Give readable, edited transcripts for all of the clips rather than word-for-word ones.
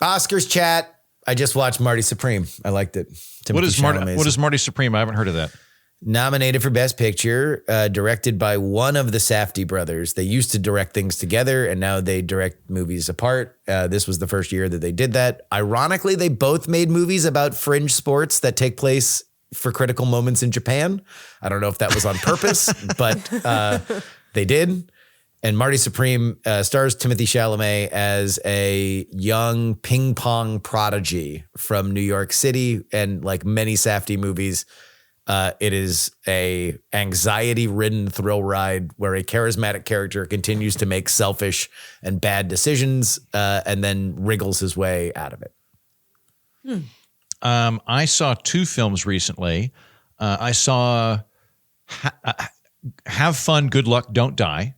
Oscars chat. I just watched Marty Supreme. I liked it. What is Marty Supreme? I haven't heard of that. Nominated for Best Picture, directed by one of the Safdie brothers. They used to direct things together, and now they direct movies apart. This was the first year that they did that. Ironically, they both made movies about fringe sports that take place for critical moments in Japan. I don't know if that was on purpose, but they did. And Marty Supreme stars Timothy Chalamet as a young ping pong prodigy from New York City. And like many Safdie movies, it is a anxiety-ridden thrill ride where a charismatic character continues to make selfish and bad decisions and then wriggles his way out of it. I saw two films recently. I saw Have Fun, Good Luck, Don't Die.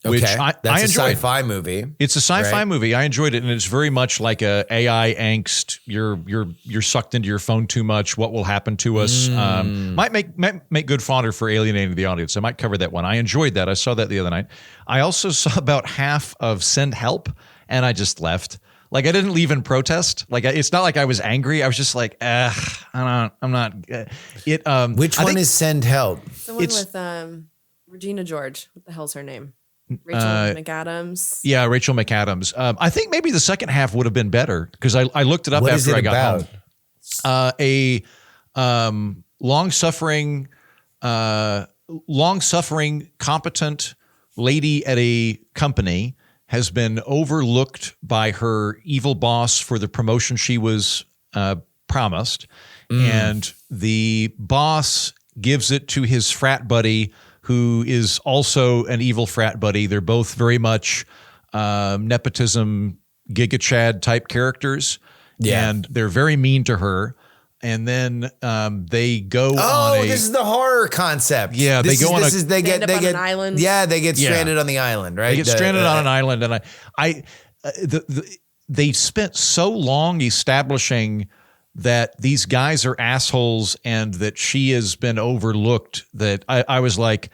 Which okay, that's a sci-fi movie. It's a sci-fi movie. I enjoyed it, and it's very much like a AI angst. You're sucked into your phone too much. What will happen to us? Might make good fodder for alienating the audience. I might cover that one. I enjoyed that. I saw that the other night. I also saw about half of Send Help, and I just left. Like I didn't leave in protest. Like it's not like I was angry. I was just like, I'm not. Which one is Send Help? The one with Regina George. What the hell's her name? Rachel McAdams. Yeah, Rachel McAdams. I think maybe the second half would have been better because I looked it up after I got home. A long-suffering, competent lady at a company has been overlooked by her evil boss for the promotion she was promised, and the boss gives it to his frat buddy, who is also an evil frat buddy. They're both very much nepotism, Giga Chad type characters. Yeah. And they're very mean to her. And then they go on this is the horror concept. Yeah, they get on an island. Yeah, they get stranded on the island, right? They get stranded on an island. And they spent so long establishing that these guys are assholes and that she has been overlooked that I was like,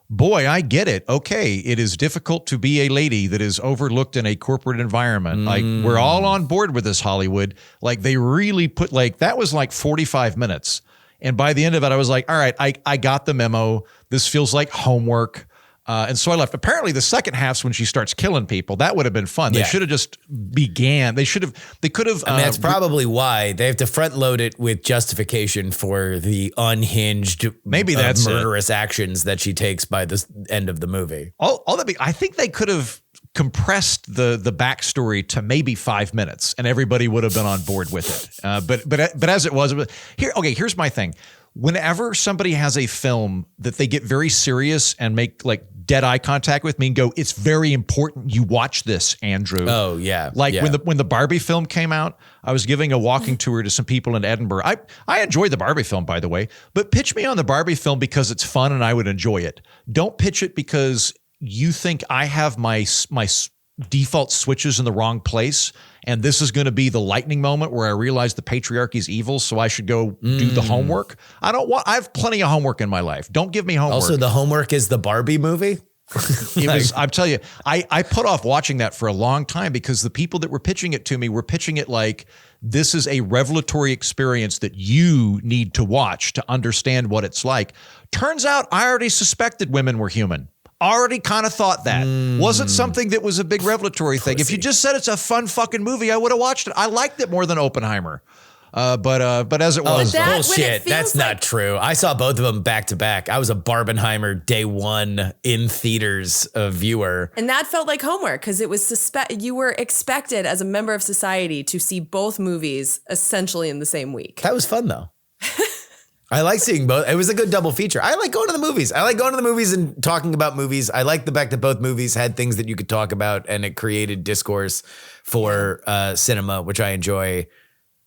boy, I get it. Okay, it is difficult to be a lady that is overlooked in a corporate environment. Like we're all on board with this, Hollywood. Like they really put that was like 45 minutes. And by the end of it, I was like, all right, I got the memo. This feels like homework. And so I left. Apparently the second half's when she starts killing people. That would have been fun. They should have just began. They could have. I mean, that's probably why they have to front load it with justification for the unhinged, murderous actions that she takes by the end of the movie. I think they could have compressed the backstory to maybe 5 minutes and everybody would have been on board with it. But as it was here's my thing. Whenever somebody has a film that they get very serious and make like dead eye contact with me and go, it's very important you watch this, Andrew. Oh, yeah. When the Barbie film came out, I was giving a walking tour to some people in Edinburgh. I enjoyed the Barbie film, by the way, but pitch me on the Barbie film because it's fun and I would enjoy it. Don't pitch it because you think I have my default switches in the wrong place and this is going to be the lightning moment where I realize the patriarchy is evil, so I should go do the homework. I have plenty of homework in my life. Don't give me homework. Also, the homework is the Barbie movie? I'm telling you, I put off watching that for a long time because the people that were pitching it to me were pitching it like this is a revelatory experience that you need to watch to understand what it's like. Turns out I already suspected women were human. Already kind of thought that. Wasn't something that was a big revelatory thing. If you just said it's a fun fucking movie, I would have watched it. I liked it more than Oppenheimer. But as it was, bullshit. That's not true. I saw both of them back to back. I was a Barbenheimer day one in theaters viewer, and that felt like homework because it was you were expected as a member of society to see both movies essentially in the same week. That was fun though. I like seeing both. It was a good double feature. I like going to the movies. I like going to the movies and talking about movies. I like the fact that both movies had things that you could talk about and it created discourse for cinema, which I enjoy.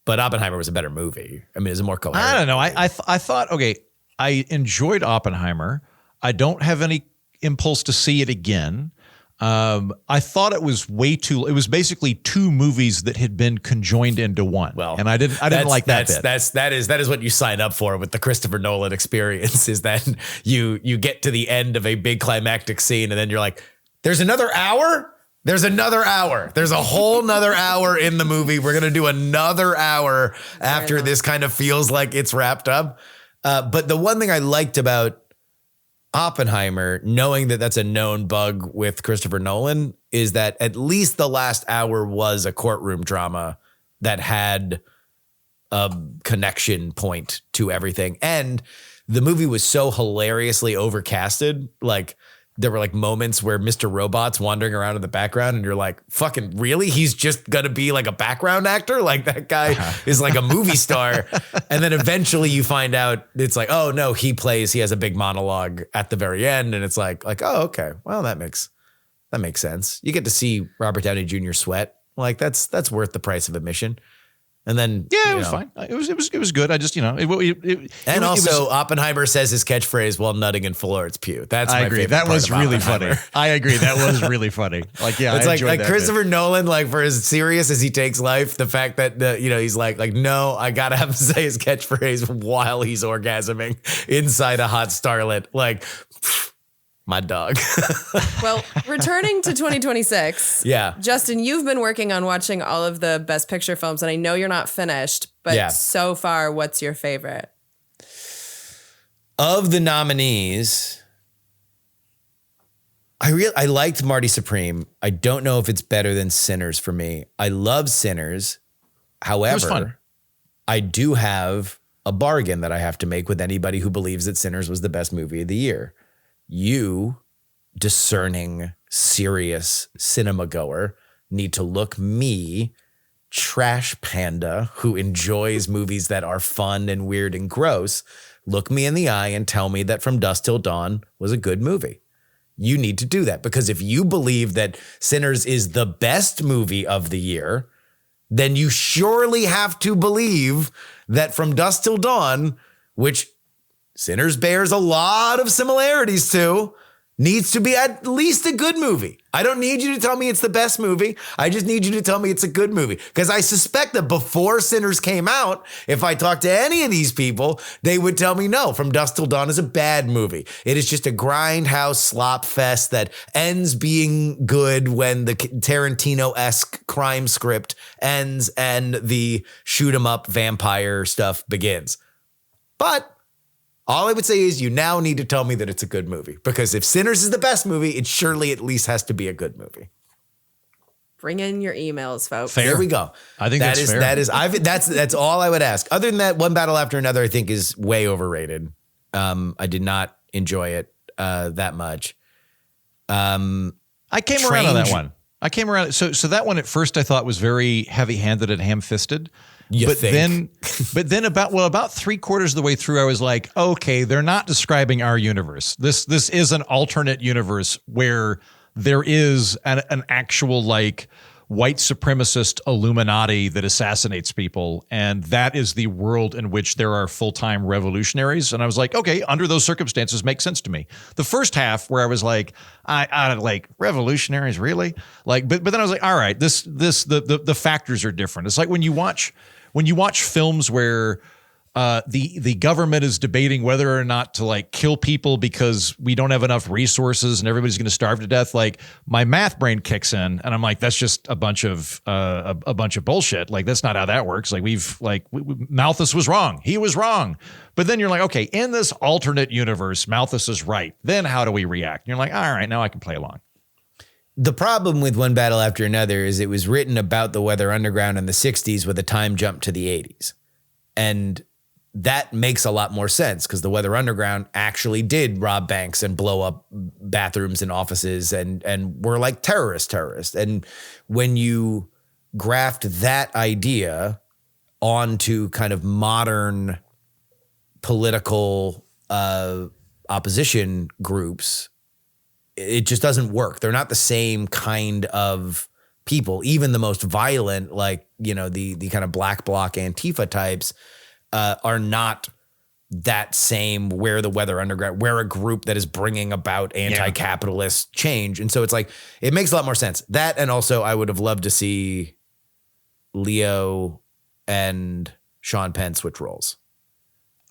But Oppenheimer was a better movie. I mean, it was a more coherent. I don't know. I thought, okay, I enjoyed Oppenheimer. I don't have any impulse to see it again. I thought it was it was basically two movies that had been conjoined into one. Well, and I didn't like that bit. That is what you sign up for with the Christopher Nolan experience is that you get to the end of a big climactic scene and then you're like, there's another hour? There's another hour. There's a whole nother hour in the movie. We're going to do another hour after this kind of feels like it's wrapped up. But the one thing I liked about Oppenheimer, knowing that that's a known bug with Christopher Nolan, is that at least the last hour was a courtroom drama that had a connection point to everything. And the movie was so hilariously overcasted. Like, there were like moments where Mr. Robot's wandering around in the background and you're like, fucking really? He's just going to be like a background actor? Like, that guy is like a movie star. And then eventually you find out it's like, oh no, he has a big monologue at the very end. And it's like, oh, okay. Well, that makes sense. You get to see Robert Downey Jr. sweat. Like, that's worth the price of admission. And then it was fine. It was good. I just Oppenheimer says his catchphrase while nutting in Florence Pugh. That's I my agree. favorite That part was of really Oppenheimer. funny. I agree. That was really funny. Like, yeah, it's I like enjoyed that Christopher bit. Nolan, like, for as serious as he takes life, the fact that he's like no, I gotta have him say his catchphrase while he's orgasming inside a hot starlet. Like, my dog. Well, returning to 2026. Yeah. Justin, you've been working on watching all of the Best Picture films, and I know you're not finished, but so far, what's your favorite? Of the nominees, I liked Marty Supreme. I don't know if it's better than Sinners for me. I love Sinners. However, I do have a bargain that I have to make with anybody who believes that Sinners was the best movie of the year. You, discerning, serious cinema goer, need to look me, trash panda, who enjoys movies that are fun and weird and gross, look me in the eye and tell me that From Dusk Till Dawn was a good movie. You need to do that, because if you believe that Sinners is the best movie of the year, then you surely have to believe that From Dusk Till Dawn, which Sinners bears a lot of similarities to, needs to be at least a good movie. I don't need you to tell me it's the best movie. I just need you to tell me it's a good movie. Because I suspect that before Sinners came out, if I talked to any of these people, they would tell me, no, From Dusk Till Dawn is a bad movie. It is just a grindhouse slop fest that ends being good when the Tarantino-esque crime script ends and the shoot 'em up vampire stuff begins. But all I would say is you now need to tell me that it's a good movie, because if Sinners is the best movie, it surely at least has to be a good movie. Bring in your emails, folks. Fair. There we go. I think that's fair. That's all I would ask. Other than that, One Battle After Another, I think, is way overrated. I did not enjoy it that much. I came around on that one. So that one at first I thought was very heavy-handed and ham-fisted. But then about 3/4 of the way through, I was like, okay, they're not describing our universe. This is an alternate universe where there is an actual like white supremacist Illuminati that assassinates people. And that is the world in which there are full-time revolutionaries. And I was like, okay, under those circumstances makes sense to me. The first half where I was like, I like revolutionaries, really? Like, but then I was like, all right, the factors are different. It's like when you watch films where the government is debating whether or not to like kill people because we don't have enough resources and everybody's going to starve to death. Like, my math brain kicks in and I'm like, that's just a bunch of bullshit. Like, that's not how that works. Like, Malthus was wrong. He was wrong. But then you're like, okay, in this alternate universe, Malthus is right. Then how do we react? And you're like, all right, now I can play along. The problem with One Battle After Another is it was written about the Weather Underground in the 60s with a time jump to the 80s. And that makes a lot more sense, because the Weather Underground actually did rob banks and blow up bathrooms and offices and were like terrorists. And when you graft that idea onto kind of modern political opposition groups, it just doesn't work. They're not the same kind of people. Even the most violent, like, the kind of black bloc Antifa types are not that same where the Weather Underground, where a group that is bringing about anti-capitalist change. And so it's like, it makes a lot more sense. That, and also I would have loved to see Leo and Sean Penn switch roles.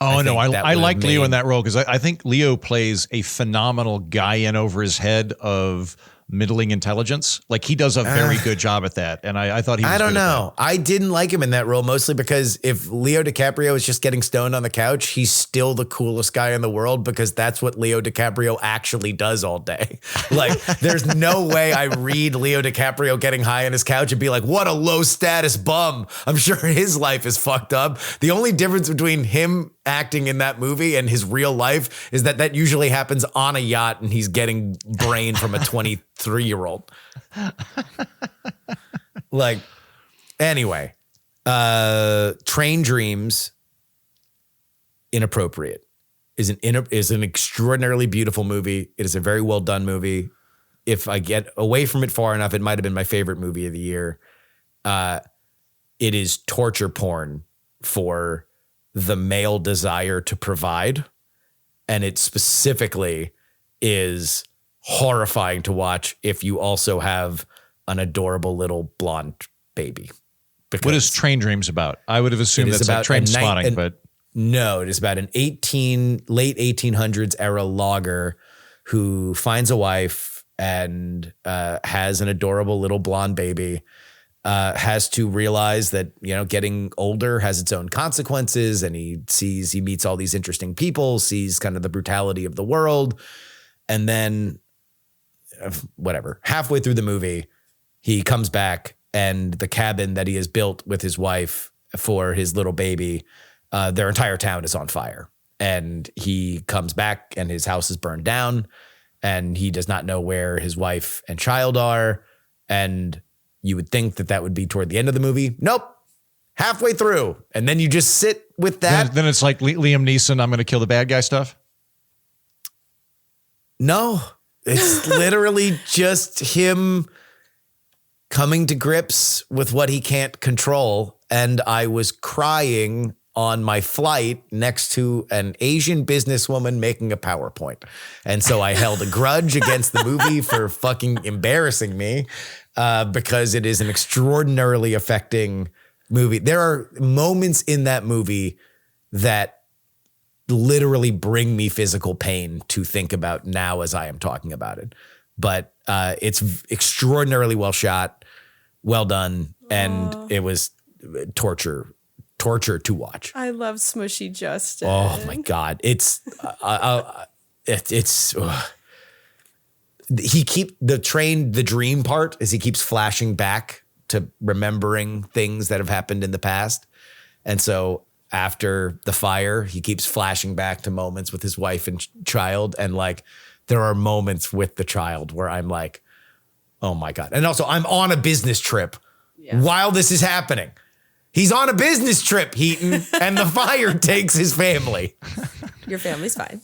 Oh, no, I like Leo in that role because I think Leo plays a phenomenal guy in over his head of middling intelligence. Like he does a very good job at that. And I thought he was I don't good at know. I didn't like him in that role, mostly because if Leo DiCaprio is just getting stoned on the couch, he's still the coolest guy in the world because that's what Leo DiCaprio actually does all day. Like there's no way I read Leo DiCaprio getting high on his couch and be like, what a low status bum. I'm sure his life is fucked up. The only difference between him acting in that movie and his real life is that usually happens on a yacht and he's getting brain from a 23-year-old. Like, anyway, Train Dreams, inappropriate, is an extraordinarily beautiful movie. It is a very well done movie. If I get away from it far enough, it might have been my favorite movie of the year. It is torture porn for the male desire to provide. And it specifically is horrifying to watch if you also have an adorable little blonde baby. What is Train Dreams about? I would have assumed that's like Train Spotting, but no, it is about an late 1800s era logger who finds a wife and has an adorable little blonde baby. Has to realize that, getting older has its own consequences, and he meets all these interesting people, sees kind of the brutality of the world. And then whatever, halfway through the movie, he comes back and the cabin that he has built with his wife for his little baby, their entire town is on fire. And he comes back and his house is burned down and he does not know where his wife and child are. And you would think that would be toward the end of the movie. Nope. Halfway through. And then you just sit with that. Then it's like Liam Neeson, I'm going to kill the bad guy stuff. No, it's literally just him coming to grips with what he can't control. And I was crying on my flight next to an Asian businesswoman making a PowerPoint. And so I held a grudge against the movie for fucking embarrassing me. Because it is an extraordinarily affecting movie. There are moments in that movie that literally bring me physical pain to think about now as I am talking about it. But it's extraordinarily well shot, well done, and it was torture to watch. I love Smushy Justin. Oh my God. It's the dream part is he keeps flashing back to remembering things that have happened in the past. And so after the fire, he keeps flashing back to moments with his wife and child. And like, there are moments with the child where I'm like, oh my God. And also I'm on a business trip while this is happening. He's on a business trip, Heaton, and the fire takes his family. Your family's fine.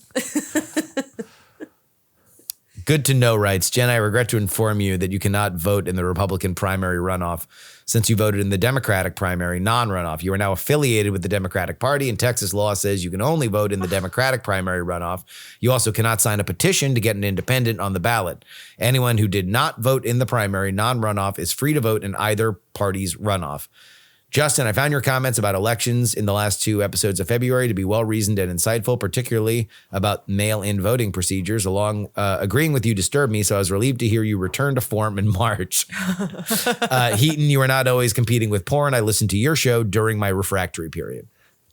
Good to know, writes Jen. I regret to inform you that you cannot vote in the Republican primary runoff since you voted in the Democratic primary non-runoff. You are now affiliated with the Democratic Party, and Texas law says you can only vote in the Democratic primary runoff. You also cannot sign a petition to get an independent on the ballot. Anyone who did not vote in the primary non-runoff is free to vote in either party's runoff. Justin, I found your comments about elections in the last 2 episodes of February to be well-reasoned and insightful, particularly about mail-in voting procedures. Agreeing with you disturbed me, so I was relieved to hear you return to form in March. Heaton, you are not always competing with porn. I listened to your show during my refractory period.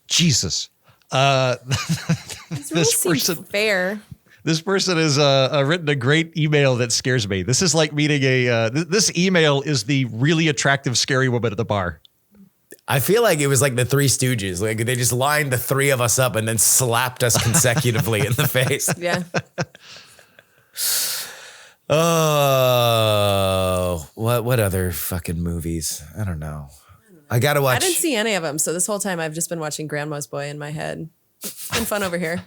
Jesus. This person fair. This person has written a great email that scares me. This is like meeting this email is the really attractive, scary woman at the bar. I feel like it was like the Three Stooges. Like they just lined the 3 of us up and then slapped us consecutively in the face. Yeah. Oh, what other fucking movies? I don't know. I gotta watch. I didn't see any of them, so this whole time I've just been watching Grandma's Boy in my head. It's been fun over here.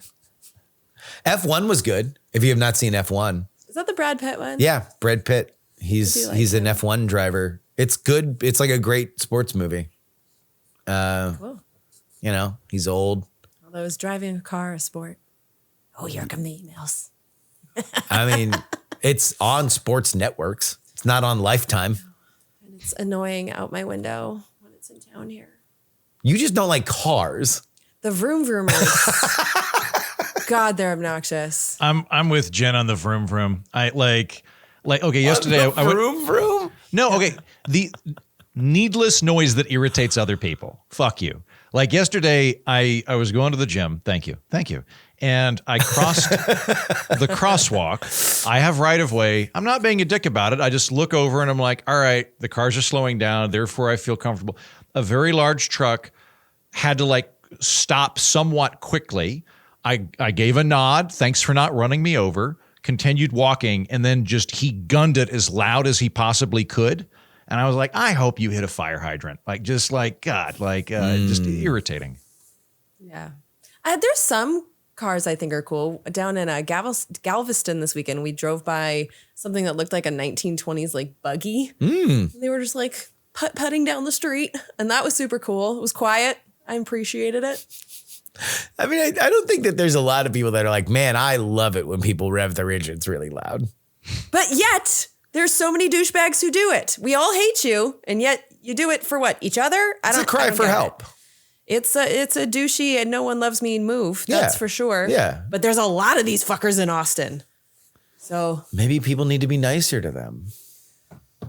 F1 was good. If you have not seen F1, is that the Brad Pitt one? Yeah, Brad Pitt. He's an F1 driver. It's good. It's like a great sports movie. Cool. He's old. Although is driving a car a sport? Oh, here come the emails. I mean, it's on sports networks. It's not on Lifetime. And it's annoying out my window when it's in town here. You just don't like cars. The vroom vroomers. God, they're obnoxious. I'm with Jen on the vroom vroom. I like Like, okay, yesterday I went, vroom, vroom. no, okay. The needless noise that irritates other people. Fuck you. Like yesterday, I was going to the gym. Thank you. And I crossed the crosswalk. I have right of way. I'm not being a dick about it. I just look over and I'm like, all right, the cars are slowing down. Therefore, I feel comfortable. A very large truck had to like stop somewhat quickly. I gave a nod. Thanks for not running me over. Continued walking. And then he gunned it as loud as he possibly could. And I was like, I hope you hit a fire hydrant. Just irritating. Yeah. There's some cars I think are cool. Down in Galveston this weekend, we drove by something that looked like a 1920s like buggy. They were just like putting down the street. And that was super cool. It was quiet. I appreciated it. I mean, I don't think that there's a lot of people that are like, man, I love it when people rev their engines really loud. But yet... there's so many douchebags who do it. We all hate you, and yet you do it for what? Each other? It's a cry for help. It's a douchey and no one loves me move. That's for sure. Yeah. But there's a lot of these fuckers in Austin. So maybe people need to be nicer to them.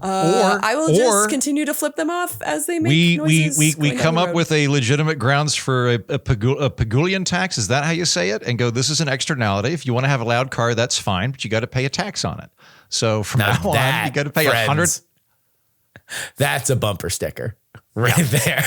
I will just continue to flip them off as they make noises. We come up with a legitimate grounds for a Pagulayan tax. Is that how you say it? And go, this is an externality. If you want to have a loud car, that's fine, but you got to pay a tax on it. So from now on, you got to pay $100. That's a bumper sticker right there.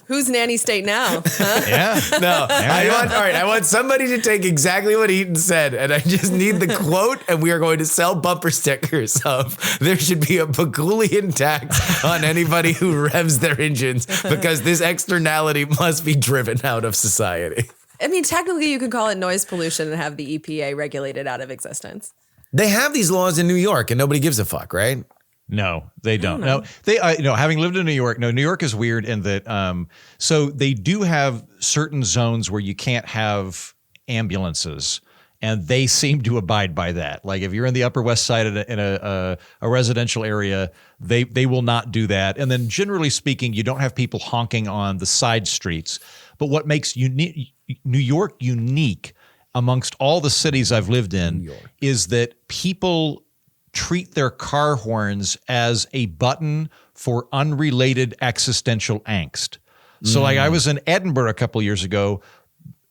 Who's nanny state now? Huh? Yeah. No, I want somebody to take exactly what Eaton said, and I just need the quote, and we are going to sell bumper stickers of there should be a Pagulayan tax on anybody who revs their engines because this externality must be driven out of society. I mean, technically you can call it noise pollution and have the EPA regulate it out of existence. They have these laws in New York and nobody gives a fuck, right? No, they don't. No, they, having lived in New York, New York is weird in that, so they do have certain zones where you can't have ambulances and they seem to abide by that. Like if you're in the Upper West Side in a residential area, they will not do that. And then generally speaking, you don't have people honking on the side streets. But what makes New York unique amongst all the cities I've lived in is that people treat their car horns as a button for unrelated existential angst. So like I was in Edinburgh a couple of years ago,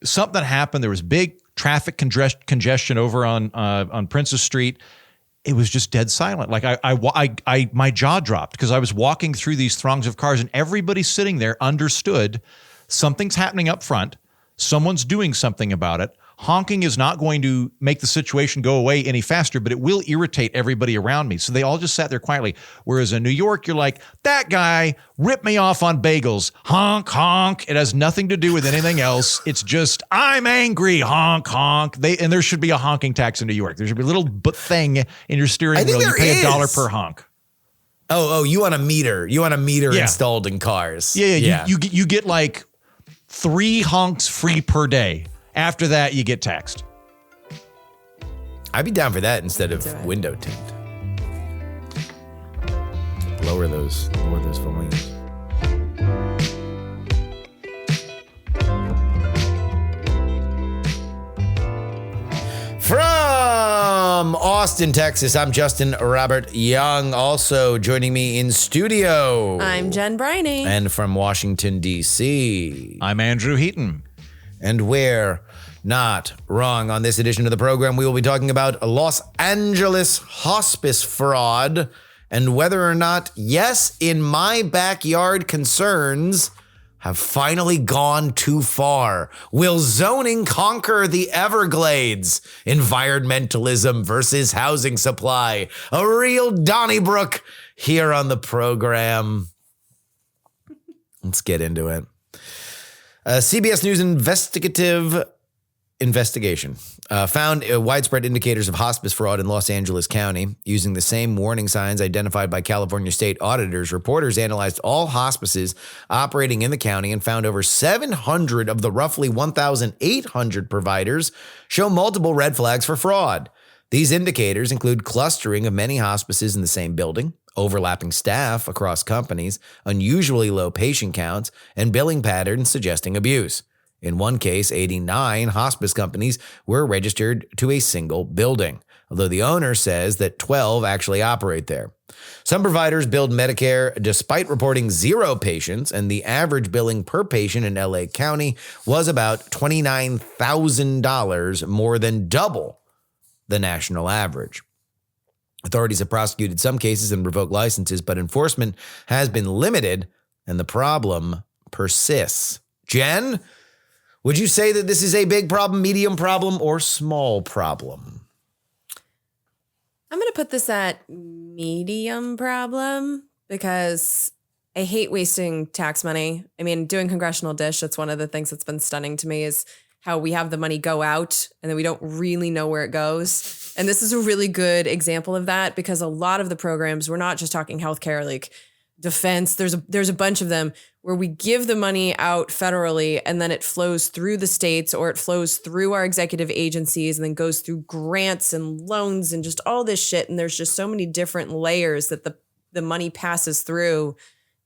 something happened. There was big traffic congestion over on Princess Street. It was just dead silent. Like I my jaw dropped because I was walking through these throngs of cars and everybody sitting there understood something's happening up front. Someone's doing something about it. Honking is not going to make the situation go away any faster, but it will irritate everybody around me. So they all just sat there quietly. Whereas in New York, you're like, that guy ripped me off on bagels. Honk, honk. It has nothing to do with anything else. It's just, I'm angry. Honk, honk. And there should be a honking tax in New York. There should be a little thing in your steering wheel. You pay $1 per honk. Oh, you want a meter. You want a meter installed in cars. Yeah. You get like 3 honks free per day. After that, you get taxed. I'd be down for that instead of window tint. Lower those volumes. From Austin, Texas, I'm Justin Robert Young. Also joining me in studio, I'm Jen Briney. And from Washington, D.C., I'm Andrew Heaton. And we're not wrong. On this edition of the program, we will be talking about Los Angeles hospice fraud and whether or not, yes, in my backyard concerns have finally gone too far. Will zoning conquer the Everglades? Environmentalism versus housing supply. A real Donnybrook here on the program. Let's get into it. CBS News investigative investigation found widespread indicators of hospice fraud in Los Angeles County. Using the same warning signs identified by California state auditors, reporters analyzed all hospices operating in the county and found over 700 of the roughly 1,800 providers show multiple red flags for fraud. These indicators include clustering of many hospices in the same building, overlapping staff across companies, unusually low patient counts, and billing patterns suggesting abuse. In one case, 89 hospice companies were registered to a single building. although the owner says that 12 actually operate there. Some providers billed Medicare despite reporting 0 patients, and the average billing per patient in LA County was about $29,000, more than double the national average. Authorities have prosecuted some cases and revoked licenses, but enforcement has been limited, and the problem persists. Jen, would you say that this is a big problem, medium problem, or small problem? I'm going to put this at medium problem because I hate wasting tax money. I mean, doing Congressional Dish, that's one of the things that's been stunning to me is how we have the money go out and then we don't really know where it goes. And this is a really good example of that because a lot of the programs, we're not just talking healthcare, like defense, there's a bunch of them where we give the money out federally and then it flows through the states or it flows through our executive agencies and then goes through grants and loans and just all this shit. And there's just so many different layers that the money passes through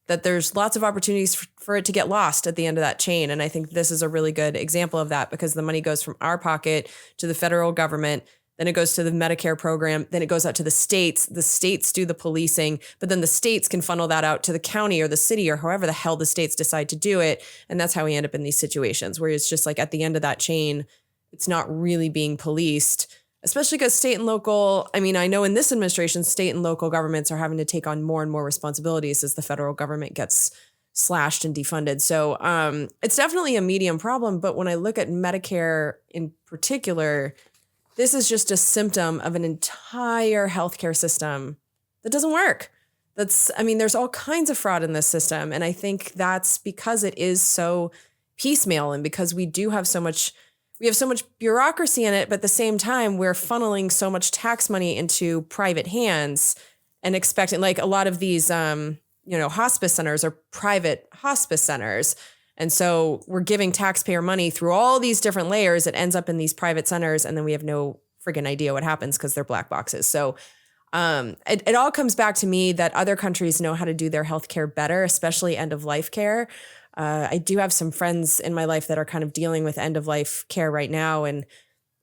that there's lots of opportunities for it to get lost at the end of that chain. And I think this is a really good example of that because the money goes from our pocket to the federal government. Then it goes to the Medicare program. Then it goes out to the states. The states do the policing, but then the states can funnel that out to the county or the city or however the hell the states decide to do it. And that's how we end up in these situations where it's just like at the end of that chain, it's not really being policed, especially because state and local, I mean, I know in this administration, state and local governments are having to take on more and more responsibilities as the federal government gets slashed and defunded. So it's definitely a medium problem. But when I look at Medicare in particular, this is just a symptom of an entire healthcare system that doesn't work. There's all kinds of fraud in this system. And I think that's because it is so piecemeal and because we have so much bureaucracy in it, but at the same time, we're funneling so much tax money into private hands and expecting, like a lot of these, hospice centers are private hospice centers. And so we're giving taxpayer money through all these different layers. It ends up in these private centers, and then we have no friggin' idea what happens because they're black boxes. So it all comes back to me that other countries know how to do their healthcare better, especially end-of-life care. I do have some friends in my life that are kind of dealing with end-of-life care right now, and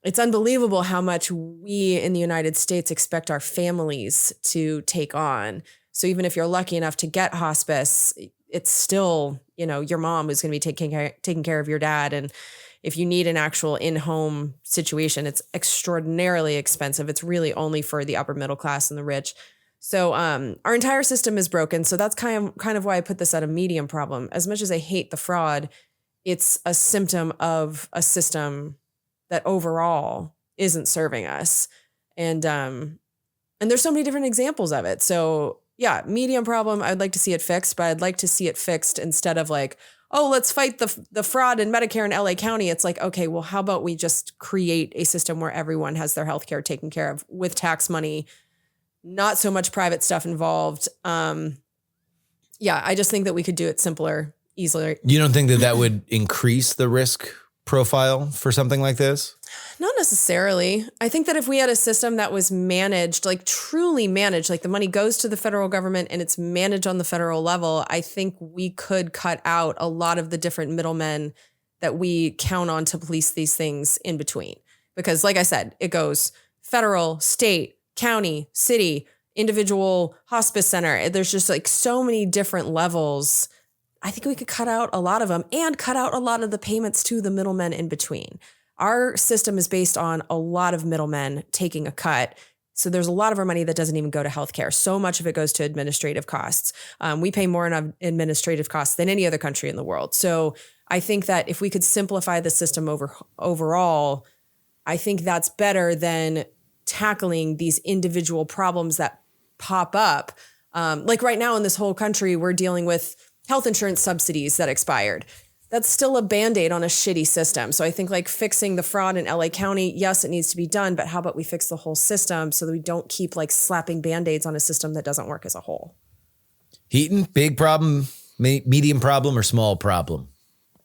it's unbelievable how much we in the United States expect our families to take on. So even if you're lucky enough to get hospice, it's still, your mom who's going to be taking care of your dad. And if you need an actual in-home situation, it's extraordinarily expensive. It's really only for the upper middle class and the rich. So our entire system is broken. So that's kind of why I put this at a medium problem. As much as I hate the fraud, it's a symptom of a system that overall isn't serving us. And there's so many different examples of it. So yeah, medium problem. I'd like to see it fixed, but I'd like to see it fixed instead of like, oh, let's fight the fraud in Medicare in LA County. It's like, okay, well, how about we just create a system where everyone has their healthcare taken care of with tax money, not so much private stuff involved. I just think that we could do it simpler, easier. You don't think that would increase the risk profile for something like this? Not necessarily. I think that if we had a system that was managed, like truly managed, like the money goes to the federal government and it's managed on the federal level, I think we could cut out a lot of the different middlemen that we count on to police these things in between. Because like I said, it goes federal, state, county, city, individual hospice center. There's just like so many different levels. I think we could cut out a lot of them and cut out a lot of the payments to the middlemen in between. Our system is based on a lot of middlemen taking a cut. So there's a lot of our money that doesn't even go to healthcare. So much of it goes to administrative costs. We pay more in administrative costs than any other country in the world. So I think that if we could simplify the system overall, I think that's better than tackling these individual problems that pop up. Like right now in this whole country, we're dealing with health insurance subsidies that expired. That's still a Band-Aid on a shitty system. So I think like fixing the fraud in LA County, yes, it needs to be done, but how about we fix the whole system so that we don't keep like slapping Band-Aids on a system that doesn't work as a whole? Heaton, big problem, medium problem, or small problem?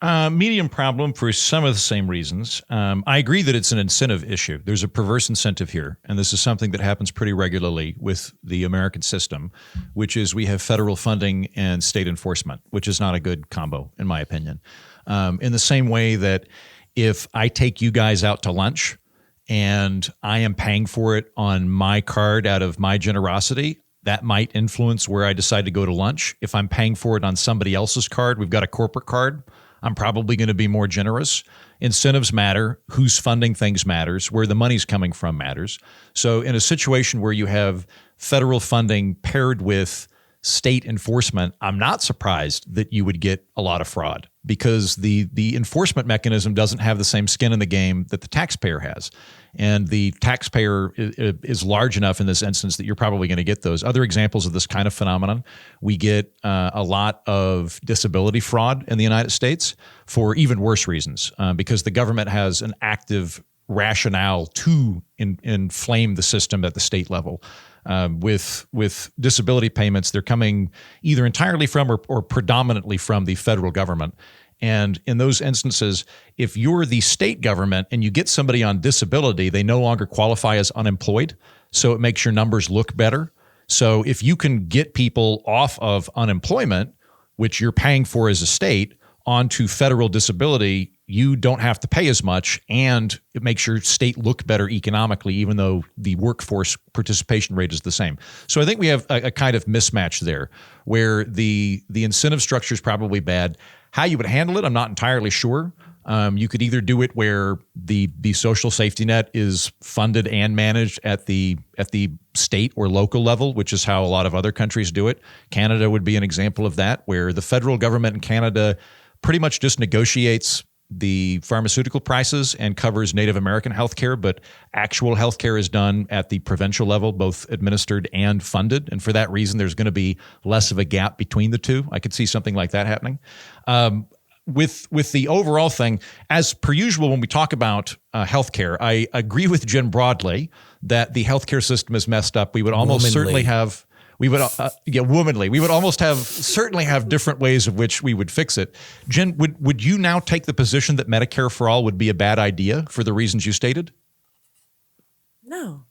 Medium problem for some of the same reasons. I agree that it's an incentive issue. There's a perverse incentive here, and this is something that happens pretty regularly with the American system, which is we have federal funding and state enforcement, which is not a good combo, in my opinion. In the same way that if I take you guys out to lunch and I am paying for it on my card out of my generosity, that might influence where I decide to go to lunch. If I'm paying for it on somebody else's card, we've got a corporate card, I'm probably going to be more generous. Incentives matter. Who's funding things matters. Where the money's coming from matters. So in a situation where you have federal funding paired with state enforcement, I'm not surprised that you would get a lot of fraud, because the enforcement mechanism doesn't have the same skin in the game that the taxpayer has. And the taxpayer is large enough in this instance that you're probably going to get those. Other examples of this kind of phenomenon, we get a lot of disability fraud in the United States for even worse reasons, because the government has an active rationale to inflame the system at the state level. With disability payments, they're coming either entirely from or predominantly from the federal government. And in those instances, if you're the state government and you get somebody on disability, they no longer qualify as unemployed. So it makes your numbers look better. So if you can get people off of unemployment, which you're paying for as a state, onto federal disability, you don't have to pay as much, and it makes your state look better economically, even though the workforce participation rate is the same. So I think we have a kind of mismatch there, where the incentive structure is probably bad. How you would handle it, I'm not entirely sure. You could either do it where the social safety net is funded and managed at the state or local level, which is how a lot of other countries do it. Canada would be an example of that, where the federal government in Canada pretty much just negotiates the pharmaceutical prices and covers Native American healthcare, but actual healthcare is done at the provincial level, both administered and funded. And for that reason, there's going to be less of a gap between the two. I could see something like that happening. With the overall thing, as per usual, when we talk about healthcare, I agree with Jen broadly that the healthcare system is messed up. We would almost certainly have. We would, womanly. We would almost certainly have different ways of which we would fix it. Jen, would you now take the position that Medicare for all would be a bad idea for the reasons you stated? No,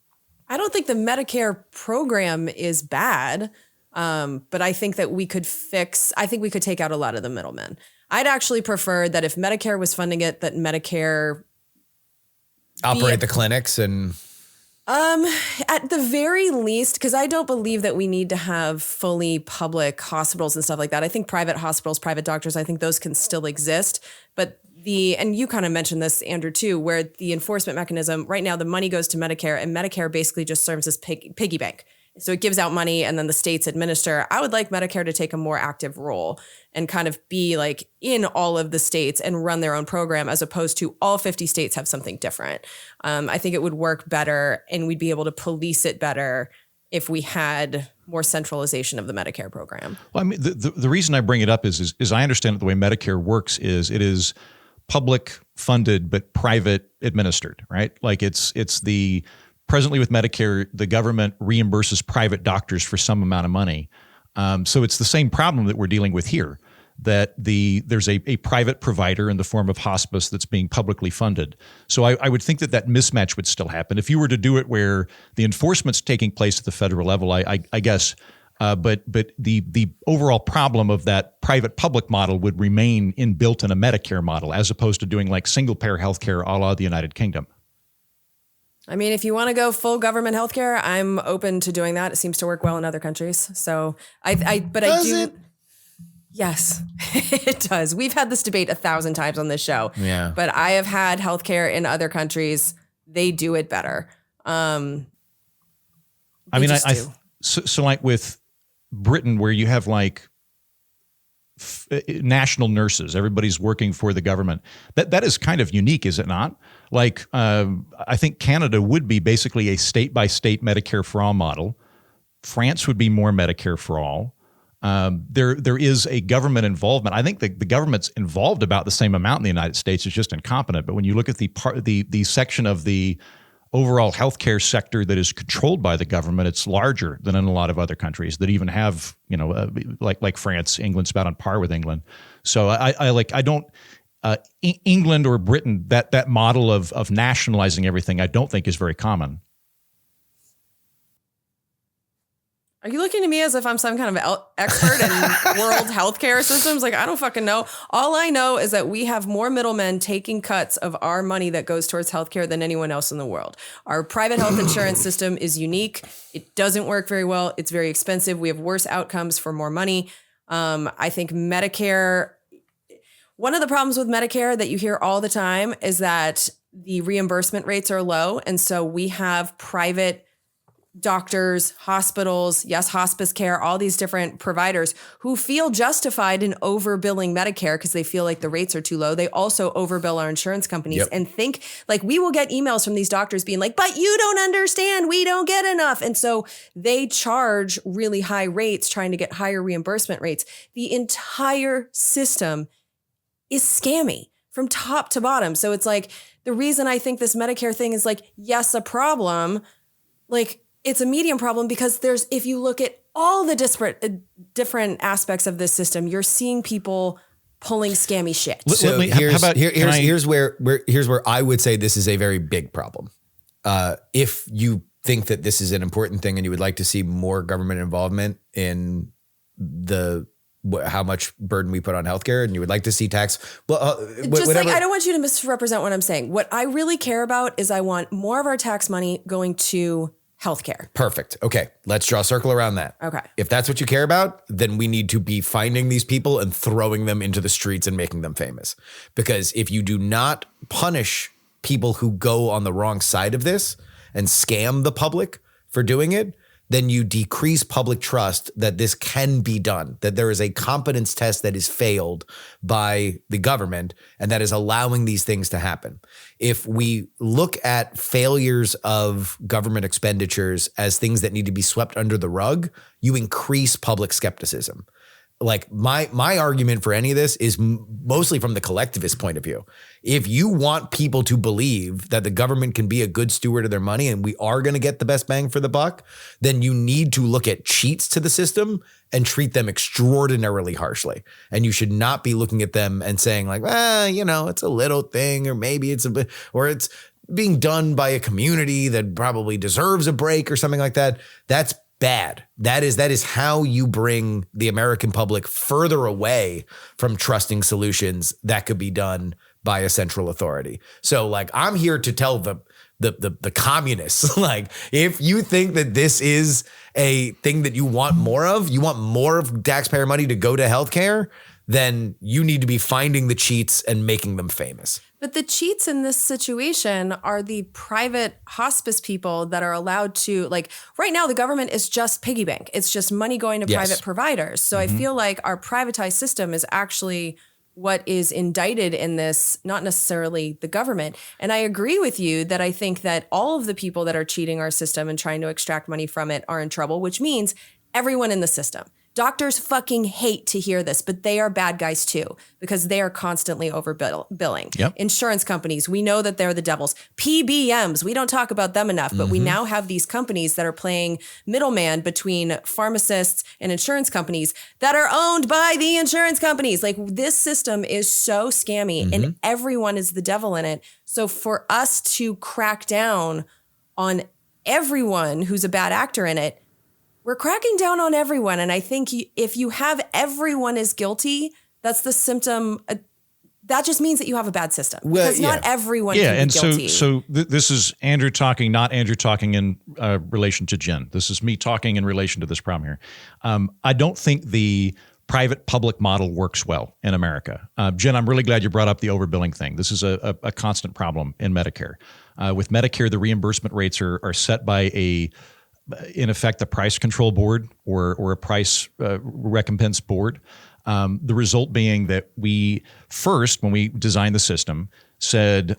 I don't think the Medicare program is bad, but I think that we could take out a lot of the middlemen. I'd actually prefer that if Medicare was funding it, that Medicare operate the clinics and. At the very least, because I don't believe that we need to have fully public hospitals and stuff like that. I think private hospitals, private doctors, I think those can still exist. But and you kind of mentioned this, Andrew, too, where the enforcement mechanism right now, the money goes to Medicare, and Medicare basically just serves as piggy bank. So it gives out money and then the states administer. I would like Medicare to take a more active role and kind of be like in all of the states and run their own program, as opposed to all 50 states have something different. I think it would work better, and we'd be able to police it better if we had more centralization of the Medicare program. Well, I mean, the reason I bring it up is I understand that the way Medicare works is it is public funded but private administered, right? Like it's the presently with Medicare, the government reimburses private doctors for some amount of money. So it's the same problem that we're dealing with here, that there's a private provider in the form of hospice that's being publicly funded. So I would think that mismatch would still happen. If you were to do it where the enforcement's taking place at the federal level, I guess, but the overall problem of that private-public model would remain inbuilt in a Medicare model, as opposed to doing like single-payer healthcare a la the United Kingdom. I mean, if you want to go full government healthcare, I'm open to doing that. It seems to work well in other countries. So Yes, it does. We've had this debate 1,000 times on this show. Yeah. But I have had healthcare in other countries. They do it better. So like with Britain, where you have like national nurses, everybody's working for the government. That is kind of unique, is it not? Like, I think Canada would be basically a state-by-state Medicare for all model. France would be more Medicare for all. There is a government involvement. I think the government's involved about the same amount in the United States. It's just incompetent. But when you look at the section of the overall healthcare sector that is controlled by the government, it's larger than in a lot of other countries that even have, like France. England's about on par with England. So England or Britain, that model of nationalizing everything, I don't think is very common. Are you looking at me as if I'm some kind of expert in world healthcare systems? Like, I don't fucking know. All I know is that we have more middlemen taking cuts of our money that goes towards healthcare than anyone else in the world. Our private health insurance system is unique. It doesn't work very well. It's very expensive. We have worse outcomes for more money. I think Medicare, one of the problems with Medicare that you hear all the time is that the reimbursement rates are low. And so we have private doctors, hospitals, yes, hospice care, all these different providers who feel justified in overbilling Medicare because they feel like the rates are too low. They also overbill our insurance companies and think like we will get emails from these doctors being like, but you don't understand, we don't get enough. And so they charge really high rates trying to get higher reimbursement rates. The entire system is scammy from top to bottom. So it's like the reason I think this Medicare thing is like, yes, a problem, like it's a medium problem because if you look at all the different aspects of this system, you're seeing people pulling scammy shit. So here's where I would say this is a very big problem. If you think that this is an important thing and you would like to see more government involvement in how much burden we put on healthcare, and you would like to see tax. Well, like, I don't want you to misrepresent what I'm saying. What I really care about is I want more of our tax money going to healthcare. Perfect. Okay. Let's draw a circle around that. Okay. If that's what you care about, then we need to be finding these people and throwing them into the streets and making them famous. Because if you do not punish people who go on the wrong side of this and scam the public for doing it, then you decrease public trust that this can be done, that there is a competence test that is failed by the government and that is allowing these things to happen. If we look at failures of government expenditures as things that need to be swept under the rug, you increase public skepticism. Like my argument for any of this is mostly from the collectivist point of view. If you want people to believe that the government can be a good steward of their money and we are going to get the best bang for the buck, then you need to look at cheats to the system and treat them extraordinarily harshly. And you should not be looking at them and saying like, it's a little thing, or maybe it's a bit, or it's being done by a community that probably deserves a break or something like that. That's bad. That is how you bring the American public further away from trusting solutions that could be done by a central authority. So like, I'm here to tell the communists, like, if you think that this is a thing that you want more of taxpayer money to go to healthcare, then you need to be finding the cheats and making them famous. But the cheats in this situation are the private hospice people that are allowed to, like, right now the government is just piggy bank. It's just money going to private providers. So I feel like our privatized system is actually what is indicted in this, not necessarily the government. And I agree with you that I think that all of the people that are cheating our system and trying to extract money from it are in trouble, which means everyone in the system. Doctors fucking hate to hear this, but they are bad guys too, because they are constantly overbilling. Yep. Insurance companies, we know that they're the devils. PBMs, we don't talk about them enough, but we now have these companies that are playing middleman between pharmacists and insurance companies that are owned by the insurance companies. Like, this system is so scammy and everyone is the devil in it. So for us to crack down on everyone who's a bad actor in it, we're cracking down on everyone. And I think if you have everyone is guilty, that's the symptom. That just means that you have a bad system. Because not everyone can be guilty. So this is Andrew talking, not Andrew talking in relation to Jen. This is me talking in relation to this problem here. I don't think the private-public model works well in America. Jen, I'm really glad you brought up the overbilling thing. This is a constant problem in Medicare. With Medicare, the reimbursement rates are set by in effect, a price control board or a price recompense board. The result being that we first, when we designed the system, said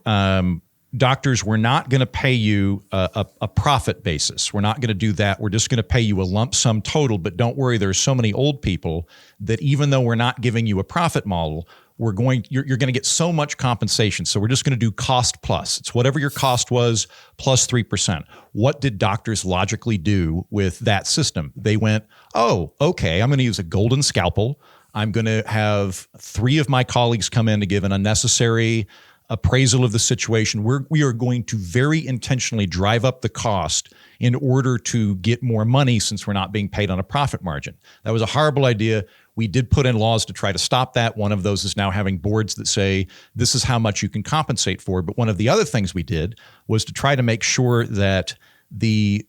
doctors, we're not going to pay you a profit basis. We're not going to do that. We're just going to pay you a lump sum total. But don't worry, there's so many old people that even though we're not giving you a profit model, you're going to get so much compensation. So we're just going to do cost plus. It's whatever your cost was plus 3%. What did doctors logically do with that system? They went, oh, okay, I'm going to use a golden scalpel. I'm going to have 3 of my colleagues come in to give an unnecessary appraisal of the situation. We are going to very intentionally drive up the cost in order to get more money since we're not being paid on a profit margin. That was a horrible idea. We did put in laws to try to stop that. One of those is now having boards that say this is how much you can compensate for. But one of the other things we did was to try to make sure that the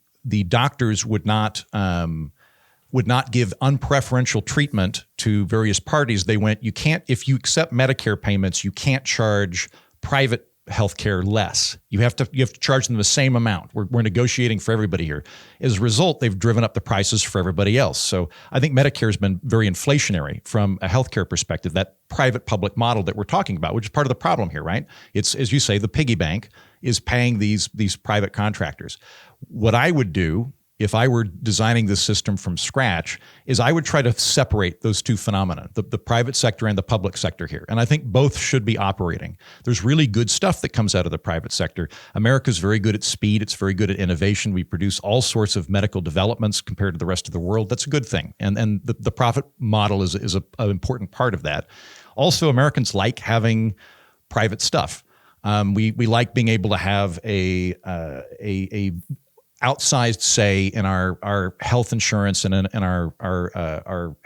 doctors would not give unpreferential treatment to various parties. They went, you can't, if you accept Medicare payments, you can't charge private healthcare less. You have to charge them the same amount. We're negotiating for everybody here. As a result, they've driven up the prices for everybody else. So I think Medicare has been very inflationary from a healthcare perspective, that private-public model that we're talking about, which is part of the problem here, right? It's, as you say, the piggy bank is paying these private contractors. What I would do if I were designing this system from scratch is I would try to separate those two phenomena, the private sector and the public sector here. And I think both should be operating. There's really good stuff that comes out of the private sector. America's very good at speed. It's very good at innovation. We produce all sorts of medical developments compared to the rest of the world. That's a good thing. And the profit model is an important part of that. Also, Americans like having private stuff. We like being able to have a outsized say in our health insurance and in our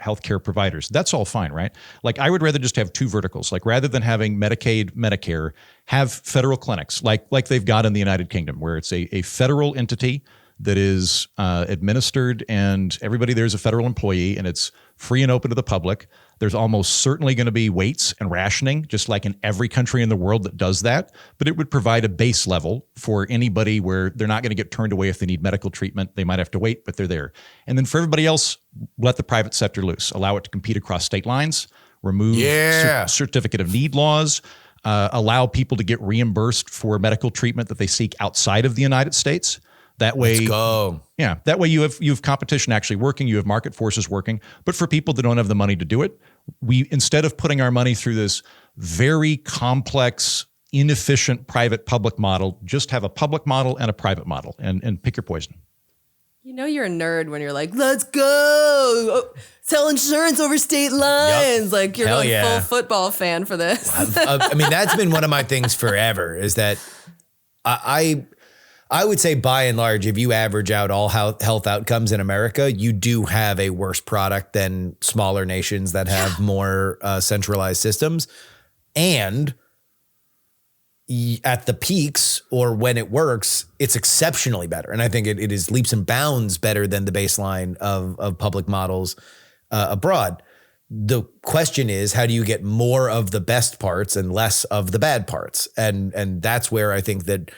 healthcare providers. That's all fine, right? Like I would rather just have two verticals. Like rather than having Medicaid, Medicare, have federal clinics like they've got in the United Kingdom, where it's a federal entity that is administered and everybody there is a federal employee and it's free and open to the public. There's almost certainly going to be weights and rationing, just like in every country in the world that does that. But it would provide a base level for anybody where they're not going to get turned away if they need medical treatment. They might have to wait, but they're there. And then for everybody else, let the private sector loose. Allow it to compete across state lines, remove certificate of need laws, allow people to get reimbursed for medical treatment that they seek outside of the United States. That way, let's go. Yeah, that way you have competition actually working, you have market forces working. But for people that don't have the money to do it, we, instead of putting our money through this very complex, inefficient private-public model, just have a public model and a private model and pick your poison. You know you're a nerd when you're like, let's go, sell insurance over state lines. Yep. Like you're a full football fan for this. I mean, that's been one of my things forever is that I would say by and large, if you average out all health outcomes in America, you do have a worse product than smaller nations that have more centralized systems. And at the peaks or when it works, it's exceptionally better. And I think it is leaps and bounds better than the baseline of public models abroad. The question is, how do you get more of the best parts and less of the bad parts? And that's where I think that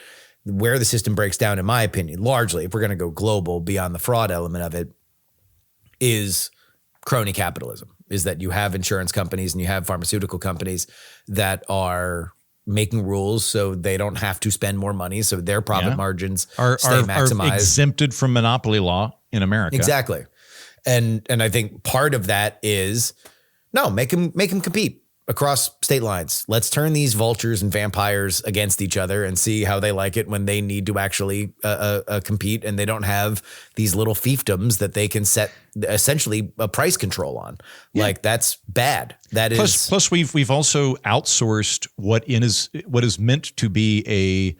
where the system breaks down, in my opinion, largely, if we're going to go global beyond the fraud element of it, is crony capitalism, is that you have insurance companies and you have pharmaceutical companies that are making rules so they don't have to spend more money, so their profit margins stay maximized. Are exempted from monopoly law in America. Exactly. And I think part of that is, no, make them compete across state lines. Let's turn these vultures and vampires against each other and see how they like it when they need to actually compete and they don't have these little fiefdoms that they can set essentially a price control on. Yeah. Like that's bad. That is. Plus we've also outsourced what is meant to be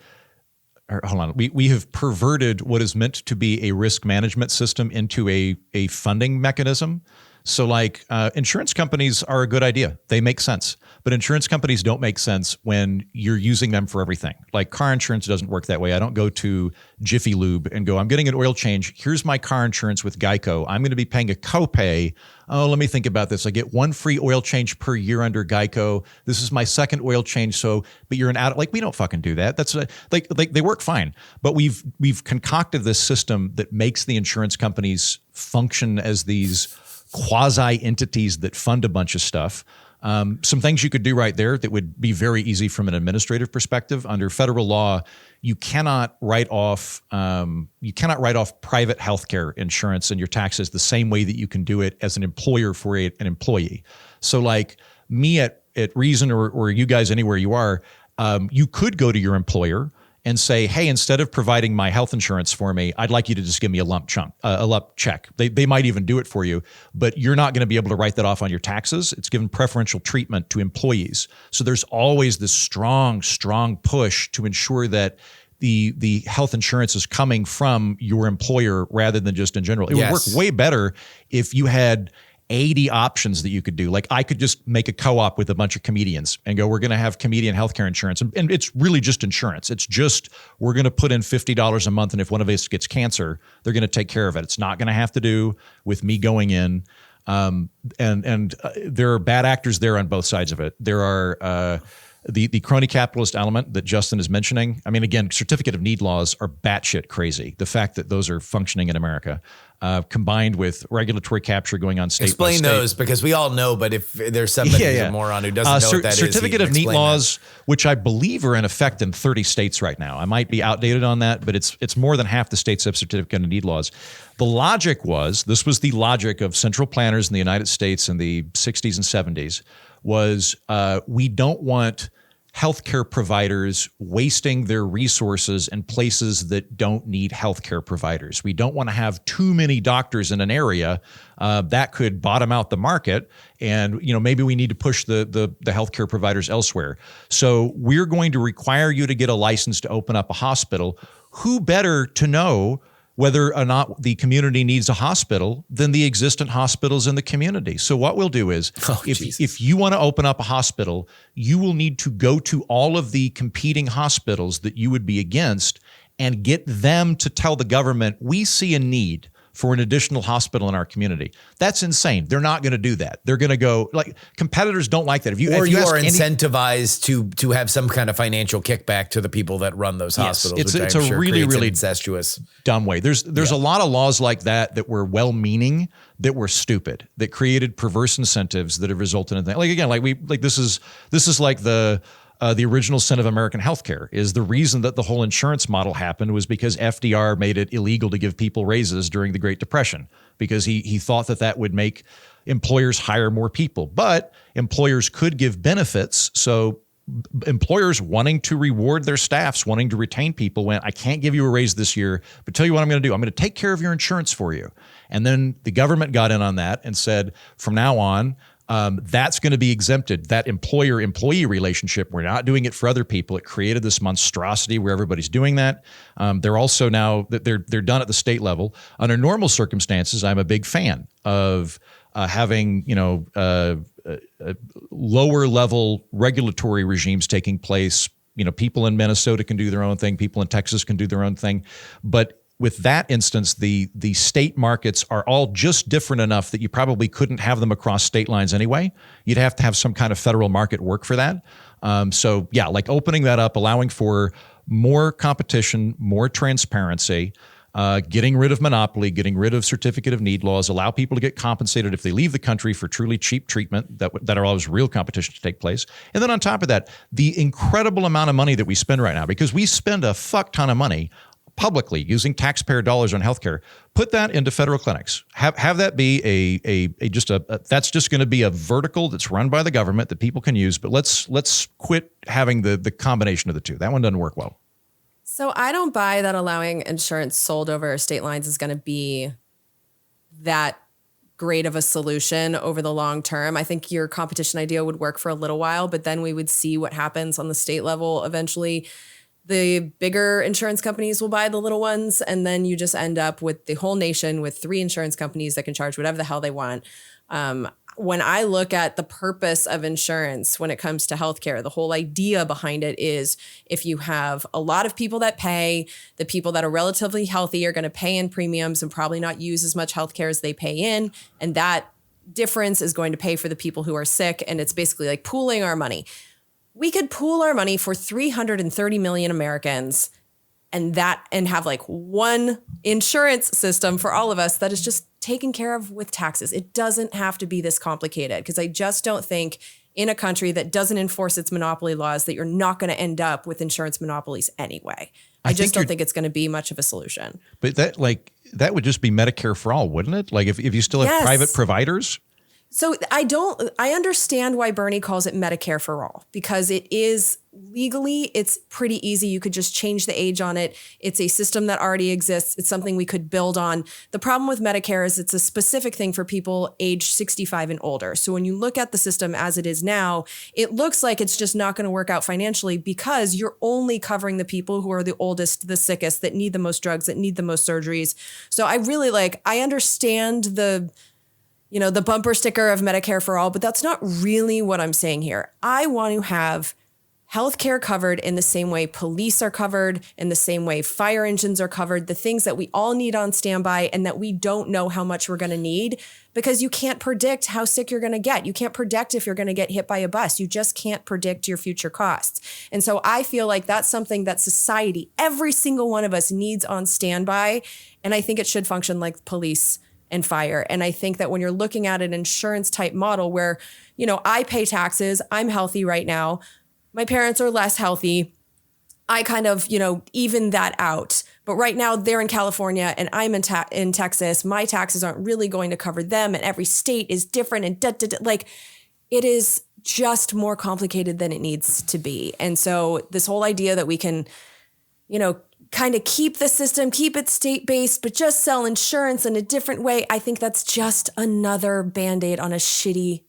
we have perverted what is meant to be a risk management system into a funding mechanism. So like insurance companies are a good idea. They make sense. But insurance companies don't make sense when you're using them for everything. Like car insurance doesn't work that way. I don't go to Jiffy Lube and go, I'm getting an oil change. Here's my car insurance with Geico. I'm going to be paying a copay. Oh, let me think about this. I get one free oil change per year under Geico. This is my second oil change. But you're like, we don't fucking do that. That's like they work fine. But we've concocted this system that makes the insurance companies function as these quasi entities that fund a bunch of stuff. Some things you could do right there that would be very easy from an administrative perspective. Under federal law, you cannot write off private healthcare insurance in your taxes the same way that you can do it as an employer for an employee. So like me at Reason or you guys anywhere you are, you could go to your employer and say, hey, instead of providing my health insurance for me, I'd like you to just give me a lump check. They might even do it for you, but you're not going to be able to write that off on your taxes. It's given preferential treatment to employees. So there's always this strong push to ensure that the health insurance is coming from your employer rather than just in general. It would work way better if you had 80 options that you could do. Like I could just make a co-op with a bunch of comedians and go, we're going to have comedian healthcare insurance. And it's really just insurance. It's just, we're going to put in $50 a month. And if one of us gets cancer, they're going to take care of it. It's not going to have to do with me going in. And there are bad actors there on both sides of it. There are, the crony capitalist element that Justin is mentioning. I mean, again, certificate of need laws are batshit crazy. The fact that those are functioning in America, combined with regulatory capture going on state by Explain state. those, because we all know, but if there's somebody who's a moron who doesn't know what that is. Certificate of need laws, which I believe are in effect in 30 states right now. I might be outdated on that, but it's more than half the states have certificate of need laws. The logic was, this was the logic of central planners in the United States in the 60s and 70s, was we don't want healthcare providers wasting their resources in places that don't need healthcare providers. We don't want to have too many doctors in an area that could bottom out the market, and maybe we need to push the healthcare providers elsewhere. So we're going to require you to get a license to open up a hospital. Who better to know whether or not the community needs a hospital than the existent hospitals in the community? So what we'll do is, if you want to open up a hospital, you will need to go to all of the competing hospitals that you would be against and get them to tell the government, we see a need for an additional hospital in our community. That's insane. They're not going to do that. They're going to go, like, competitors don't like that. If you are incentivized to have some kind of financial kickback to the people that run those hospitals. It's a really incestuous, dumb way. There's a lot of laws like that were well-meaning, that were stupid, that created perverse incentives that have resulted in that. This is like the original sin of American healthcare. Is the reason that the whole insurance model happened was because FDR made it illegal to give people raises during the Great Depression, because he thought that would make employers hire more people. But employers could give benefits. So employers wanting to reward their staffs, wanting to retain people, went, I can't give you a raise this year, but tell you what I'm going to do. I'm going to take care of your insurance for you. And then the government got in on that and said, from now on, that's going to be exempted. That employer-employee relationship, we're not doing it for other people. It created this monstrosity where everybody's doing that. They're also now that they're done at the state level. Under normal circumstances, I'm a big fan of having lower level regulatory regimes taking place. People in Minnesota can do their own thing. People in Texas can do their own thing, but with that instance, the state markets are all just different enough that you probably couldn't have them across state lines anyway. You'd have to have some kind of federal market work for that. Like opening that up, allowing for more competition, more transparency, getting rid of monopoly, getting rid of certificate of need laws, allow people to get compensated if they leave the country for truly cheap treatment that allows real competition to take place. And then on top of that, the incredible amount of money that we spend right now, because we spend a fuck ton of money publicly using taxpayer dollars on healthcare, put that into federal clinics. Have that be that's just going to be a vertical that's run by the government that people can use. But let's quit having the combination of the two. That one doesn't work well. So I don't buy that allowing insurance sold over state lines is going to be that great of a solution over the long term. I think your competition idea would work for a little while, but then we would see what happens on the state level eventually. The bigger insurance companies will buy the little ones, and then you just end up with the whole nation with 3 insurance companies that can charge whatever the hell they want. When I look at the purpose of insurance when it comes to healthcare, the whole idea behind it is if you have a lot of people that pay, the people that are relatively healthy are going to pay in premiums and probably not use as much healthcare as they pay in. And that difference is going to pay for the people who are sick. And it's basically like pooling our money. We could pool our money for 330 million Americans and have like one insurance system for all of us that is just taken care of with taxes. It doesn't have to be this complicated, because I just don't think in a country that doesn't enforce its monopoly laws that you're not going to end up with insurance monopolies anyway. I just don't think it's going to be much of a solution. But that would just be Medicare for all, wouldn't it? Like if you still have private providers? So I understand why Bernie calls it Medicare for all, because it is legally, it's pretty easy. You could just change the age on it. It's a system that already exists. It's something we could build on. The problem with Medicare is it's a specific thing for people age 65 and older. So when you look at the system as it is now, it looks like it's just not going to work out financially because you're only covering the people who are the oldest, the sickest, that need the most drugs, that need the most surgeries. So I understand the bumper sticker of Medicare for all, but that's not really what I'm saying here. I want to have healthcare covered in the same way police are covered, in the same way fire engines are covered, the things that we all need on standby and that we don't know how much we're going to need because you can't predict how sick you're going to get. You can't predict if you're going to get hit by a bus. You just can't predict your future costs. And so I feel like that's something that society, every single one of us needs on standby. And I think it should function like police and fire. And I think that when you're looking at an insurance type model where, I pay taxes, I'm healthy right now, my parents are less healthy, I kind of, even that out. But right now they're in California and I'm in Texas. My taxes aren't really going to cover them and every state is different and it is just more complicated than it needs to be. And so this whole idea that we can, kind of keep the system, keep it state-based, but just sell insurance in a different way, I think that's just another Band-Aid on a shitty,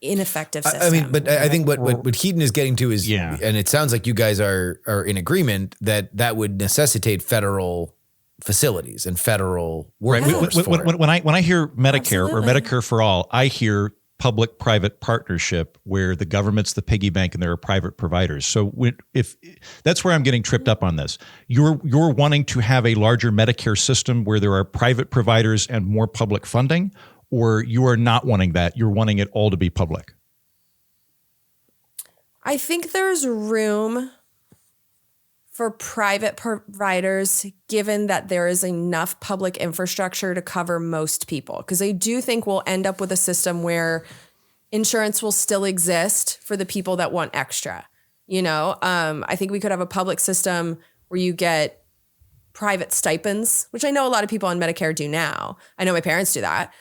ineffective system. I think what Keaton is getting to is, and it sounds like you guys are in agreement that would necessitate federal facilities and federal workforce. Right. When I hear Medicare or Absolutely. Medicare for all, I hear public-private partnership where the government's the piggy bank and there are private providers. So if that's where I'm getting tripped up on this, you're wanting to have a larger Medicare system where there are private providers and more public funding, or you are not wanting that. You're wanting it all to be public. I think there's room for private providers, given that there is enough public infrastructure to cover most people. Because I do think we'll end up with a system where insurance will still exist for the people that want extra. I think we could have a public system where you get private stipends, which I know a lot of people on Medicare do now. I know my parents do that.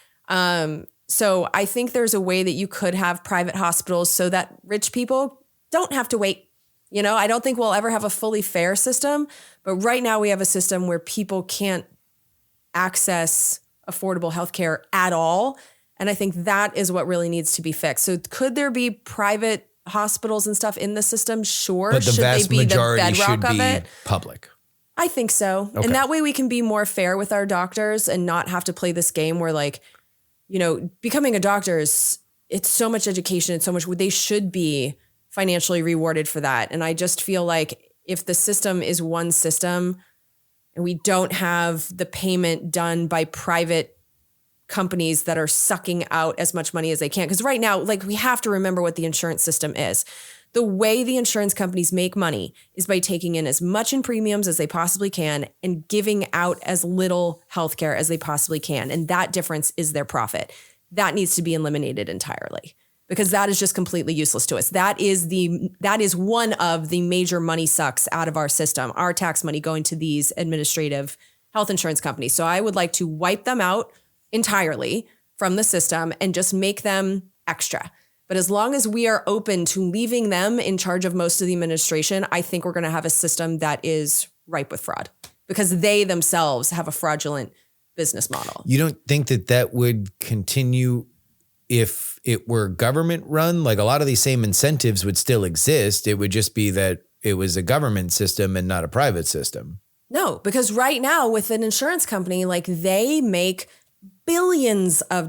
So I think there's a way that you could have private hospitals so that rich people don't have to wait. I don't think we'll ever have a fully fair system, but right now we have a system where people can't access affordable healthcare at all. And I think that is what really needs to be fixed. So could there be private hospitals and stuff in the system? Sure. But the vast majority should of be it? public. I think so. Okay. And that way we can be more fair with our doctors and not have to play this game where becoming a doctor it's so much education and so much, they should be financially rewarded for that. And I just feel like if the system is one system and we don't have the payment done by private companies that are sucking out as much money as they can, because right now, we have to remember what the insurance system is. The way the insurance companies make money is by taking in as much in premiums as they possibly can and giving out as little healthcare as they possibly can. And that difference is their profit. That needs to be eliminated entirely, because that is just completely useless to us. That is one of the major money sucks out of our system, our tax money going to these administrative health insurance companies. So I would like to wipe them out entirely from the system and just make them extra. But as long as we are open to leaving them in charge of most of the administration, I think we're going to have a system that is ripe with fraud because they themselves have a fraudulent business model. You don't think that would continue if it were government run? Like a lot of these same incentives would still exist. It would just be that it was a government system and not a private system. No, because right now with an insurance company, they make billions and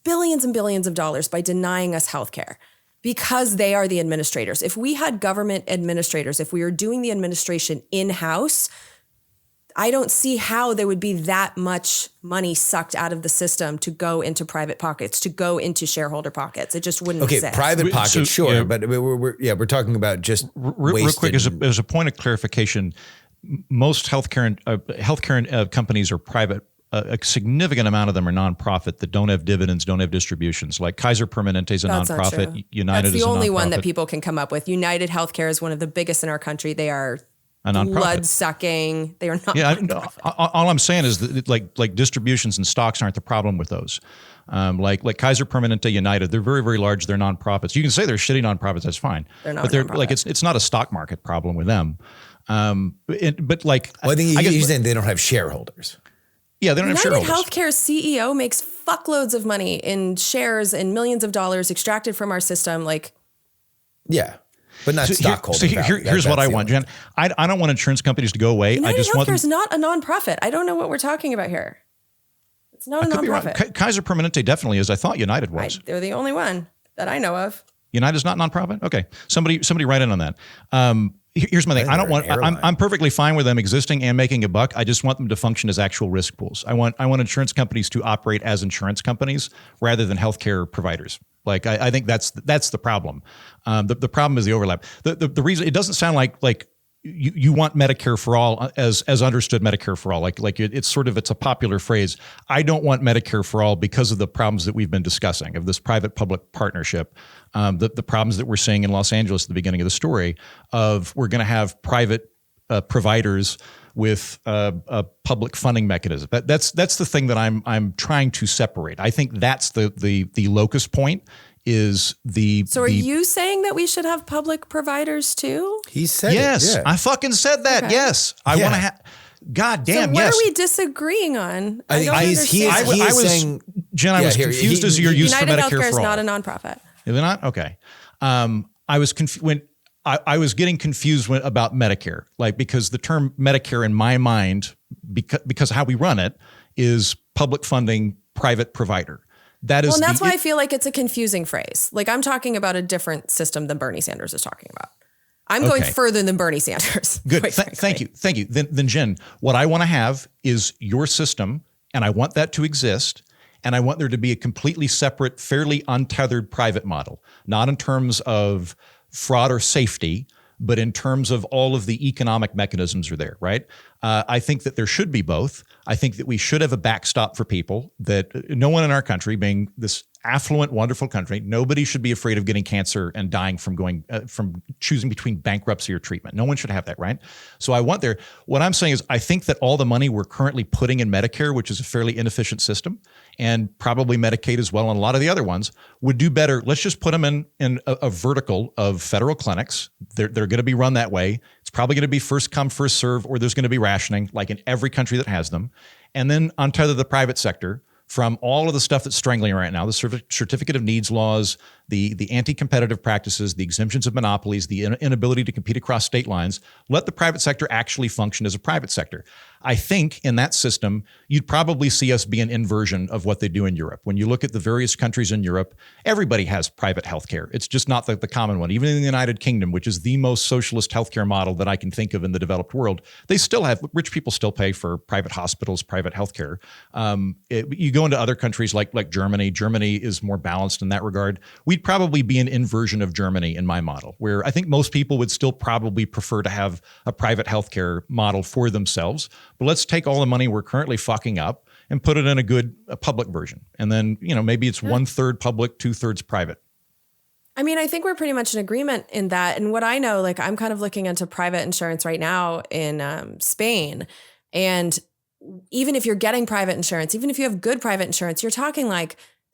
billions of dollars by denying us healthcare because they are the administrators. If we had government administrators, if we were doing the administration in-house, I don't see how there would be that much money sucked out of the system to go into private pockets, to go into shareholder pockets. It just wouldn't exist. Private pockets, So, sure, yeah. but we're talking about just Real quick, as a point of clarification, most healthcare companies are private. A significant amount of them are nonprofit that don't have dividends, don't have distributions. Like Kaiser Permanente is a That's not nonprofit. true. United That's is the a only nonprofit. one that people can come up with. United Healthcare is one of the biggest in our country. They are a nonprofit. Blood sucking. They are not. Yeah, all I'm saying is that like distributions and stocks aren't the problem with those. Like Kaiser Permanente, United, they're very, very large. They're nonprofits. You can say they're shitty nonprofits. That's fine. They're not. But they're like it's not a stock market problem with them. But like, well, I think you're saying they don't have shareholders. Yeah, they don't have shareholders. United Healthcare's CEO makes fuckloads of money in shares and millions of dollars extracted from our system. Like, yeah. But not stockholders. So here's what I want, Jen. I don't want insurance companies to go away. United I just want Healthcare is not a nonprofit. I don't know what we're talking about here. It's not a nonprofit. Kaiser Permanente definitely is. I thought United was. They're the only one that I know of. United's not nonprofit? Okay. Somebody write in on that. Here's my thing. I'm perfectly fine with them existing and making a buck. I just want them to function as actual risk pools. I want insurance companies to operate as insurance companies rather than healthcare providers. Like I think that's the problem. The problem is the overlap. The reason it doesn't sound like you want Medicare for all as understood Medicare for all. Like it's a popular phrase. I don't want Medicare for all because of the problems that we've been discussing of this private-public partnership. The problems that we're seeing in Los Angeles at the beginning of the story of we're going to have private providers with a public funding mechanism. That's the thing that I'm trying to separate. I think that's the locus point. So are you saying that we should have public providers too? He said yes. Yeah. I fucking said that. Okay. Yes. I want to have. God damn. So what yes. are we disagreeing on? I don't understand. I was saying, Jen, I was confused as your use for Medicare for all. United Healthcare is not a nonprofit. Is it not? Okay. I was confused I was getting confused about Medicare, because the term Medicare in my mind, because how we run it, is public funding, private provider. That is, well, and that's why I feel like it's a confusing phrase. Like I'm talking about a different system than Bernie Sanders is talking about. I'm going further than Bernie Sanders. Good. Thank you. Then Jen, what I want to have is your system, and I want that to exist. And I want there to be a completely separate, fairly untethered private model, not in terms of fraud or safety, but in terms of all of the economic mechanisms are there, right? I think that there should be both. I think that we should have a backstop for people, that no one in our country, being this affluent, wonderful country, nobody should be afraid of getting cancer and dying from from choosing between bankruptcy or treatment. No one should have that, right? So I want there. What I'm saying is I think that all the money we're currently putting in Medicare, which is a fairly inefficient system, and probably Medicaid as well, and a lot of the other ones, would do better. Let's just put them in a vertical of federal clinics. They're going to be run that way. It's probably going to be first come, first serve, or there's going to be rationing, like in every country that has them. And then untether the private sector from all of the stuff that's strangling right now, the certificate of needs laws, the anti-competitive practices, the exemptions of monopolies, the inability to compete across state lines. Let the private sector actually function as a private sector. I think in that system, you'd probably see us be an inversion of what they do in Europe. When you look at the various countries in Europe, everybody has private healthcare. It's just not the common one. Even in the United Kingdom, which is the most socialist healthcare model that I can think of in the developed world, they still have, rich people still pay for private hospitals, private healthcare. You go into other countries like Germany. Germany is more balanced in that regard. We'd probably be an inversion of Germany in my model, where I think most people would still probably prefer to have a private healthcare model for themselves. But let's take all the money we're currently fucking up and put it in a public version. And then, maybe it's 1/3 public, 2/3 private. I mean, I think we're pretty much in agreement in that. And what I know, I'm kind of looking into private insurance right now in Spain. And even if you're getting private insurance, even if you have good private insurance, you're talking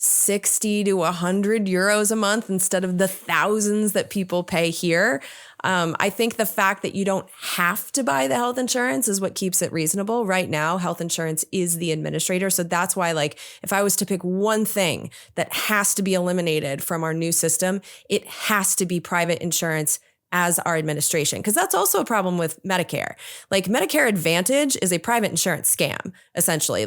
60 to 100 euros a month instead of the thousands that people pay here. I think the fact that you don't have to buy the health insurance is what keeps it reasonable. Right now, health insurance is the administrator. So that's why, if I was to pick one thing that has to be eliminated from our new system, it has to be private insurance as our administration. Because that's also a problem with Medicare. Medicare Advantage is a private insurance scam, essentially.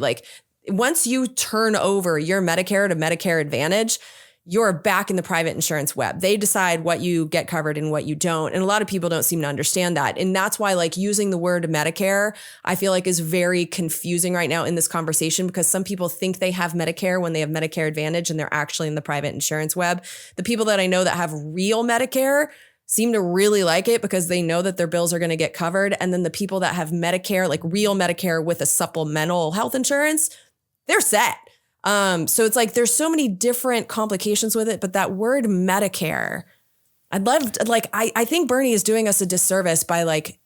Once you turn over your Medicare to Medicare Advantage, you're back in the private insurance web. They decide what you get covered and what you don't. And a lot of people don't seem to understand that. And that's why using the word Medicare, I feel is very confusing right now in this conversation, because some people think they have Medicare when they have Medicare Advantage and they're actually in the private insurance web. The people that I know that have real Medicare seem to really like it because they know that their bills are going to get covered. And then the people that have Medicare, real Medicare with a supplemental health insurance, they're set. So it's there's so many different complications with it, but that word Medicare, I think Bernie is doing us a disservice by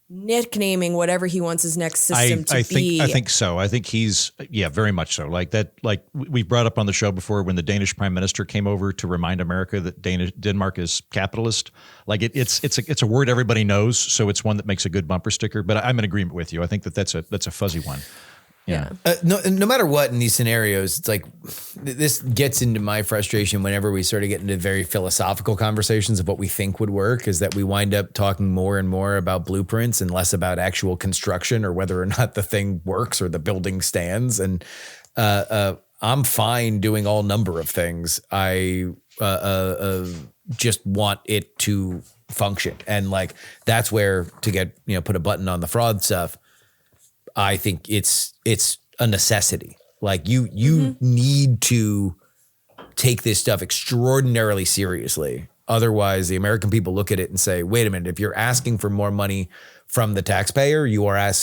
nicknaming whatever he wants his next system to be. I think so. I think he's, very much so. Like that, like we brought up on the show before when the Danish prime minister came over to remind America that Denmark is capitalist. Like it's a word everybody knows. So it's one that makes a good bumper sticker, but I'm in agreement with you. I think that's a fuzzy one. Yeah. No matter what in these scenarios, it's like this gets into my frustration whenever we sort of get into very philosophical conversations of what we think would work, is that we wind up talking more and more about blueprints and less about actual construction or whether or not the thing works or the building stands. And I'm fine doing all number of things. I just want it to function. And like, that's where to get, put a button on the fraud stuff. I think it's a necessity. Like you need to take this stuff extraordinarily seriously. Otherwise, the American people look at it and say, wait a minute, if you're asking for more money from the taxpayer, you are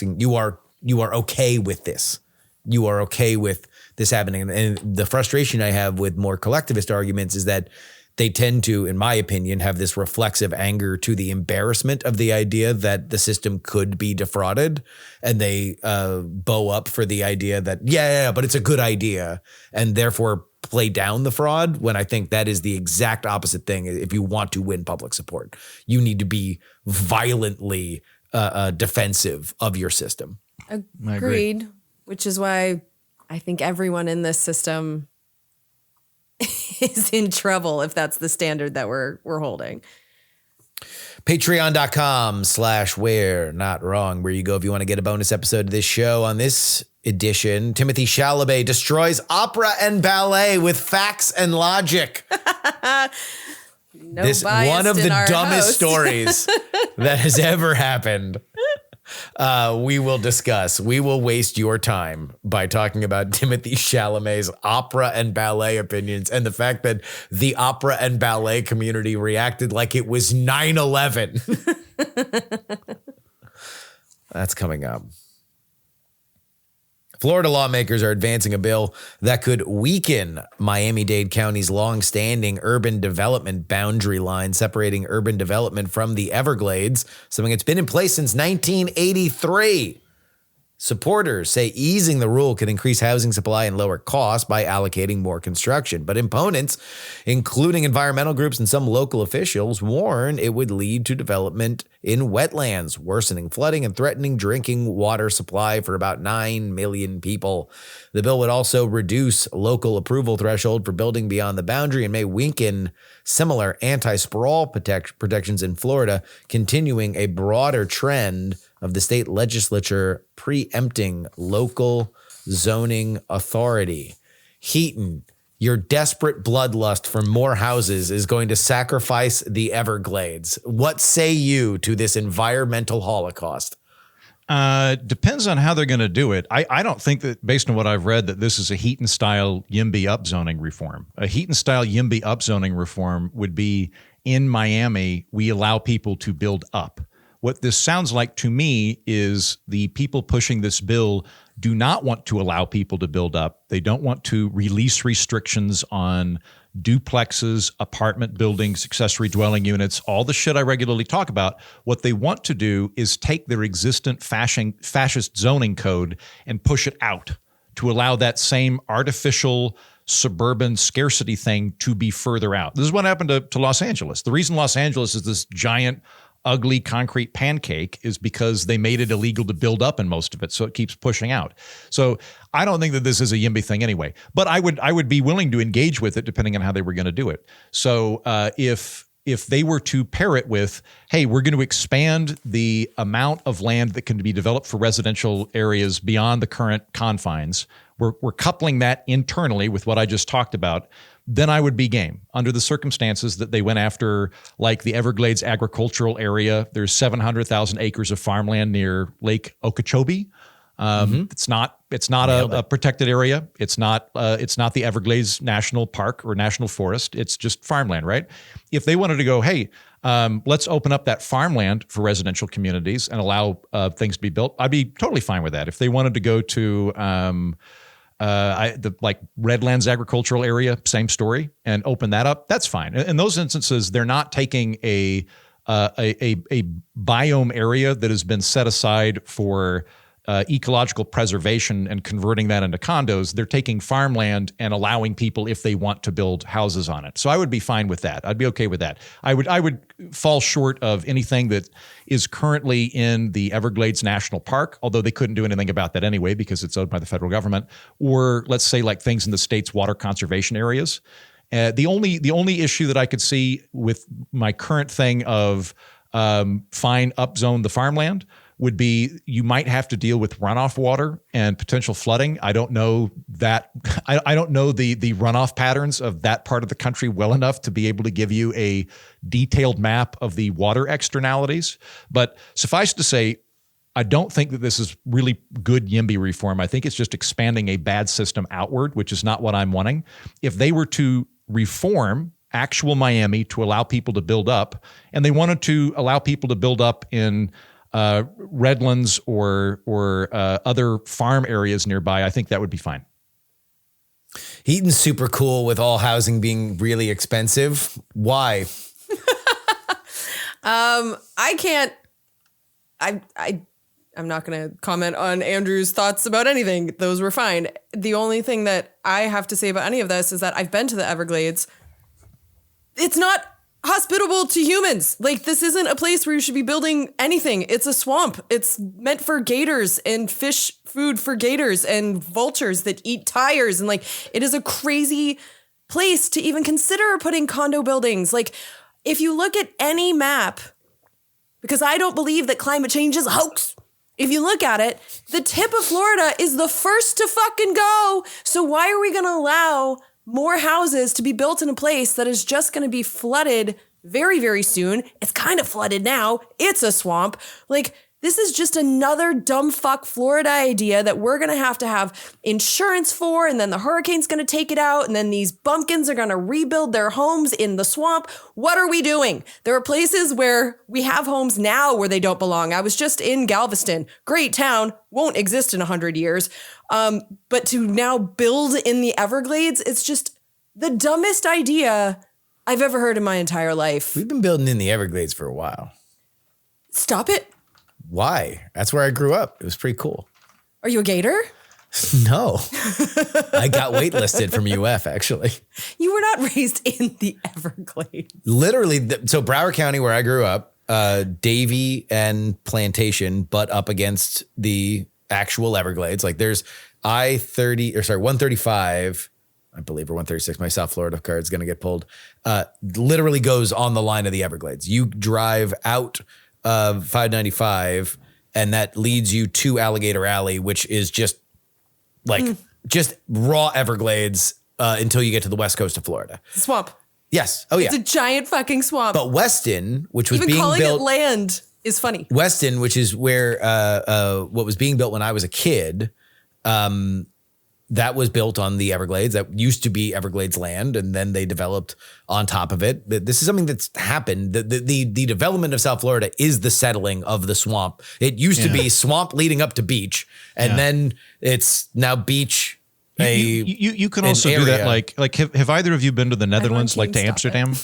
okay with this. You are okay with this happening. And the frustration I have with more collectivist arguments is that they tend to, in my opinion, have this reflexive anger to the embarrassment of the idea that the system could be defrauded. And they bow up for the idea that, but it's a good idea, and therefore play down the fraud, when I think that is the exact opposite thing. If you want to win public support, you need to be violently defensive of your system. Agreed. Which is why I think everyone in this system is in trouble if that's the standard that we're holding. Patreon.com/We're Not Wrong, where you go if you want to get a bonus episode of this show. On this edition, Timothy Chalamet destroys opera and ballet with facts and logic. This one of the dumbest stories that has ever happened. We will discuss. We will waste your time by talking about Timothy Chalamet's opera and ballet opinions and the fact that the opera and ballet community reacted like it was 9/11. That's coming up. Florida lawmakers are advancing a bill that could weaken Miami-Dade County's long-standing urban development boundary line, separating urban development from the Everglades, something that's been in place since 1983. Supporters say easing the rule could increase housing supply and lower costs by allocating more construction. But opponents, including environmental groups and some local officials, warn it would lead to development in wetlands, worsening flooding and threatening drinking water supply for about 9 million people. The bill would also reduce local approval threshold for building beyond the boundary and may weaken similar anti-sprawl protections in Florida, continuing a broader trend of the state legislature preempting local zoning authority. Heaton, your desperate bloodlust for more houses is going to sacrifice the Everglades. What say you to this environmental holocaust? Depends on how they're going to do it. I don't think that, based on what I've read, that this is a Heaton-style YIMBY upzoning reform. A Heaton-style YIMBY upzoning reform would be, in Miami, we allow people to build up. What this sounds like to me is the people pushing this bill do not want to allow people to build up. They don't want to release restrictions on duplexes, apartment buildings, accessory dwelling units, all the shit I regularly talk about. What they want to do is take their existent fascist zoning code and push it out to allow that same artificial suburban scarcity thing to be further out. This is what happened to Los Angeles. The reason Los Angeles is this giant ugly concrete pancake is because they made it illegal to build up in most of it, so it keeps pushing out. So I don't think that this is a YIMBY thing anyway, but I would be willing to engage with it depending on how they were going to do it. So if they were to pair it with, hey, we're going to expand the amount of land that can be developed for residential areas beyond the current confines, we're coupling that internally with what I just talked about, then I would be game. Under the circumstances that they went after, like the Everglades agricultural area, there's 700,000 acres of farmland near Lake Okeechobee. It's not a protected area. It's not the Everglades National Park or National Forest. It's just farmland, right? If they wanted to go, hey, let's open up that farmland for residential communities and allow things to be built, I'd be totally fine with that. If they wanted to go to the Redlands agricultural area, same story, and open that up, that's fine. In those instances, they're not taking a a biome area that has been set aside for ecological preservation and converting that into condos. They're taking farmland and allowing people, if they want, to build houses on it. So I would be fine with that. I'd be okay with that. I would fall short of anything that is currently in the Everglades National Park, although they couldn't do anything about that anyway because it's owned by the federal government, or let's say like things in the state's water conservation areas. The only issue that I could see with my current thing of fine upzone the farmland would be you might have to deal with runoff water and potential flooding. I don't know that. I don't know the runoff patterns of that part of the country well enough to be able to give you a detailed map of the water externalities. But suffice to say, I don't think that this is really good YIMBY reform. I think it's just expanding a bad system outward, which is not what I'm wanting. If they were to reform actual Miami to allow people to build up, and they wanted to allow people to build up in Redlands or other farm areas nearby, I think that would be fine. Heaton's super cool with all housing being really expensive. Why? I can't. I'm not going to comment on Andrew's thoughts about anything. Those were fine. The only thing that I have to say about any of this is that I've been to the Everglades. It's not hospitable to humans. Like, this isn't a place where you should be building anything. It's a swamp. It's meant for gators and fish food for gators and vultures that eat tires. And like, it is a crazy place to even consider putting condo buildings. Like, if you look at any map, because I don't believe that climate change is a hoax. If you look at it, the tip of Florida is the first to fucking go. So why are we going to allow more houses to be built in a place that is just going to be flooded very, very soon? It's kind of flooded now. It's a swamp. Like, this is just another dumb fuck Florida idea that we're going to have insurance for, and then the hurricane's going to take it out, and then these bumpkins are going to rebuild their homes in the swamp. What are we doing? There are places where we have homes now where they don't belong. I was just in Galveston. Great town, won't exist in 100 years. But to now build in the Everglades, it's just the dumbest idea I've ever heard in my entire life. We've been building in the Everglades for a while. Stop it. Why? That's where I grew up. It was pretty cool. Are you a gator? No. I got waitlisted from UF, actually. You were not raised in the Everglades. Literally, so Broward County, where I grew up, Davie and Plantation butt up against the actual Everglades. Like, there's 135, I believe, or 136. My South Florida card is going to get pulled. Literally goes on the line of the Everglades. You drive out of 595, and that leads you to Alligator Alley, which is just like just raw Everglades until you get to the west coast of Florida. Swamp. Yes. Oh, yeah. It's a giant fucking swamp. But Weston, which was even being calling built, it land is funny. Weston, which is where what was being built when I was a kid, that was built on the Everglades. That used to be Everglades land, and then they developed on top of it. This is something that's happened. The development of South Florida is the settling of the swamp. It used to be swamp leading up to beach, and then it's now beach. You can also do that. Like have either of you been to the Netherlands, like to Amsterdam?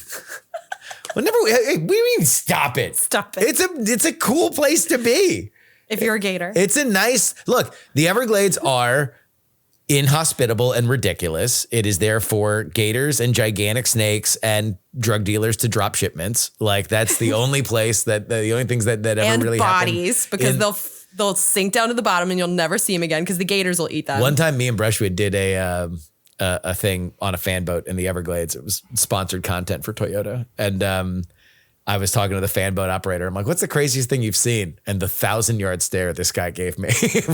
Well, never. We mean stop it. Stop it. It's a cool place to be. If you're a gator, it's a nice look. The Everglades are inhospitable and ridiculous. It is there for gators and gigantic snakes and drug dealers to drop shipments. Like, that's the only place that the only things that ever and really bodies happen. Because they'll sink down to the bottom and you'll never see them again because the gators will eat them. One time, me and Brushwood did a thing on a fan boat in the Everglades. It was sponsored content for Toyota, and I was talking to the fan boat operator. I'm like, what's the craziest thing you've seen? And the 1,000-yard stare this guy gave me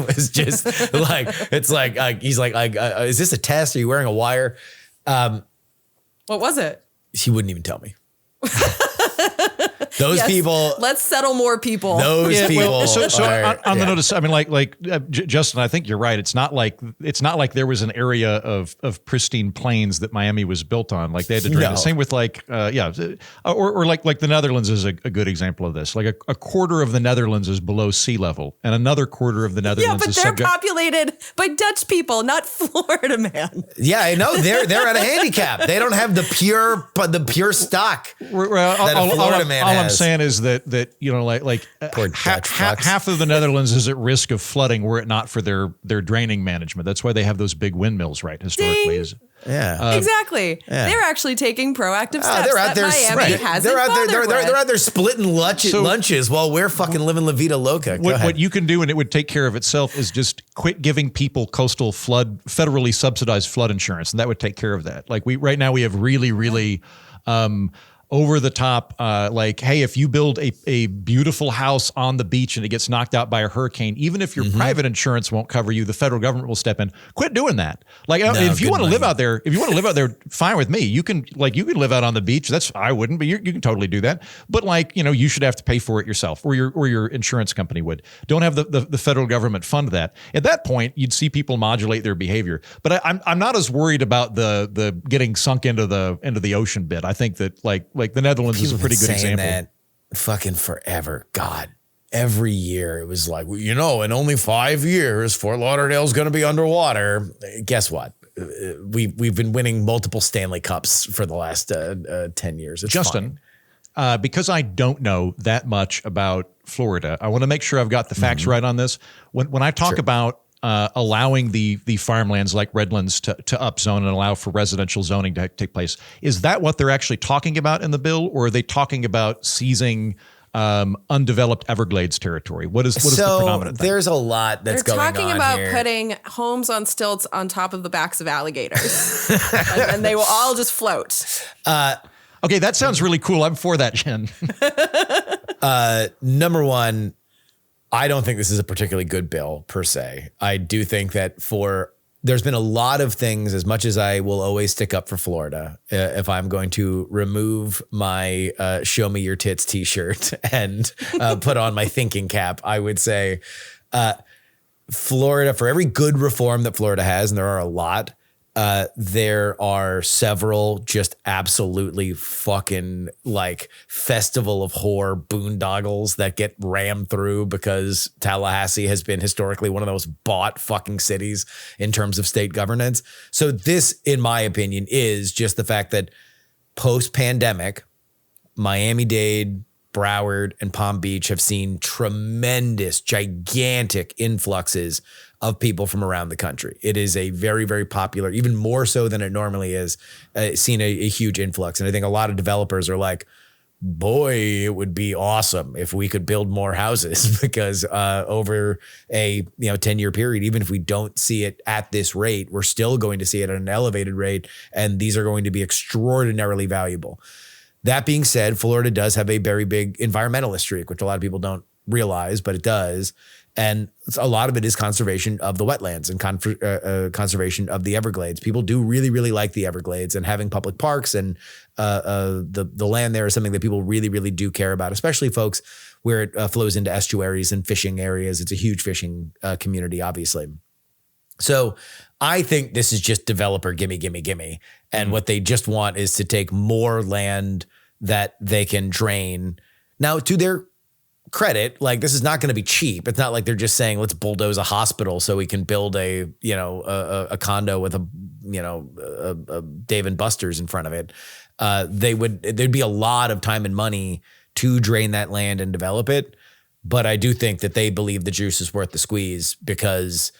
was just like, it's like, he's like, is this a test? Are you wearing a wire? What was it? He wouldn't even tell me. Those people. Let's settle more people. Those people. Well, so on the notice, I mean, Justin, I think you're right. It's not like there was an area of pristine plains that Miami was built on. Like, they had to drain it. Same with or like the Netherlands is a good example of this. Like, a quarter of the Netherlands is below sea level, and another quarter of the Netherlands is they're populated by Dutch people, not Florida man. Yeah, I know. They're at a handicap. They don't have the pure stock that a Florida man has. I'm saying is that Poor Dutch fucks. half of the Netherlands is at risk of flooding were it not for their draining management. That's why they have those big windmills, right? Historically, Exactly. They're actually taking proactive steps. They're out there. Miami hasn't They're bothered out there splitting lunches while we're fucking living La Vida Loca. What you can do, and it would take care of itself, is just quit giving people coastal flood, federally subsidized flood insurance, and that would take care of that. Like right now we have really over the top, hey, if you build a beautiful house on the beach and it gets knocked out by a hurricane, even if your private insurance won't cover you, the federal government will step in. Quit doing that. If you want to live out there, fine with me. You can live out on the beach. I wouldn't, but you can totally do that. But you should have to pay for it yourself, or your insurance company would. Don't have the federal government fund that. At that point, you'd see people modulate their behavior. But I'm not as worried about the getting sunk into the ocean bit. I think that the Netherlands is a pretty good example. That fucking forever. God, every year it was like, in only 5 years, Fort Lauderdale's going to be underwater. Guess what? We've been winning multiple Stanley Cups for the last 10 years. It's Justin, because I don't know that much about Florida, I want to make sure I've got the facts right on this. When I talk about allowing the farmlands like Redlands to upzone and allow for residential zoning to take place. Is that what they're actually talking about in the bill, or are they talking about seizing undeveloped Everglades territory? What is the predominant thing? There's a lot that's going on. They're talking about putting homes on stilts on top of the backs of alligators, and they will all just float. Okay, that sounds really cool. I'm for that, Jen. Number one, I don't think this is a particularly good bill per se. I do think that there's been a lot of things, as much as I will always stick up for Florida, if I'm going to remove my show me your tits t-shirt and put on my thinking cap, I would say Florida, for every good reform that Florida has, and there are a lot, there are several just absolutely fucking festival of horror boondoggles that get rammed through because Tallahassee has been historically one of the most bought fucking cities in terms of state governance. So this, in my opinion, is just the fact that post-pandemic, Miami-Dade, Broward, and Palm Beach have seen tremendous, gigantic influxes of people from around the country. It is a very, very popular, even more so than it normally is, seen a huge influx. And I think a lot of developers are like, boy, it would be awesome if we could build more houses because over a 10-year period, even if we don't see it at this rate, we're still going to see it at an elevated rate. And these are going to be extraordinarily valuable. That being said, Florida does have a very big environmentalist streak, which a lot of people don't realize, but it does. And a lot of it is conservation of the wetlands and conservation of the Everglades. People do really, really like the Everglades, and having public parks and the land there is something that people really, really do care about, especially folks where it flows into estuaries and fishing areas. It's a huge fishing community, obviously. So I think this is just developer gimme, gimme, gimme. And what they just want is to take more land that they can drain. Now, to their credit, this is not going to be cheap. It's not like they're just saying, let's bulldoze a hospital so we can build a condo with a Dave & Buster's in front of it. There'd be a lot of time and money to drain that land and develop it. But I do think that they believe the juice is worth the squeeze because,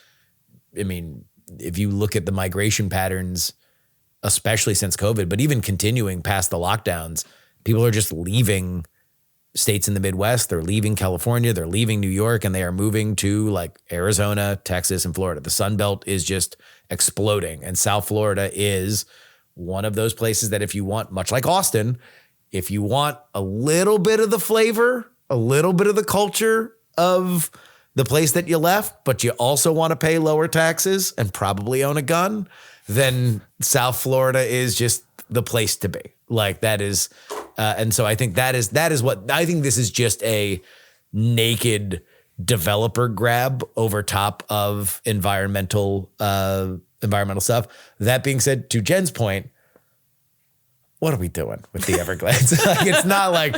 if you look at the migration patterns, especially since COVID, but even continuing past the lockdowns, people are just leaving states in the Midwest. They're leaving California, they're leaving New York, and they are moving to Arizona, Texas, and Florida. The Sun Belt is just exploding. And South Florida is one of those places that if you want, much like Austin, if you want a little bit of the flavor, a little bit of the culture of the place that you left, but you also want to pay lower taxes and probably own a gun, then South Florida is just the place to be. That is, and so I think that is what I think. This is just a naked developer grab over top of environmental stuff. That being said, to Jen's point, what are we doing with the Everglades? It's not like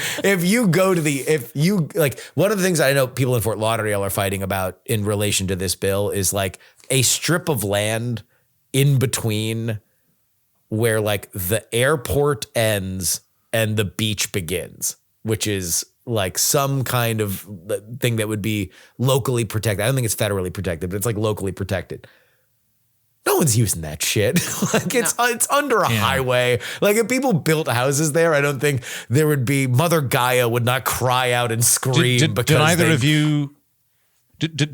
one of the things I know people in Fort Lauderdale are fighting about in relation to this bill is a strip of land in between where the airport ends and the beach begins. which is like some kind of thing that would be locally protected. I don't think it's federally protected, but it's like locally protected. No one's using that shit. Like it's under a highway. Like if people built houses there, I don't think there would be Mother Gaia would not cry out and scream. Did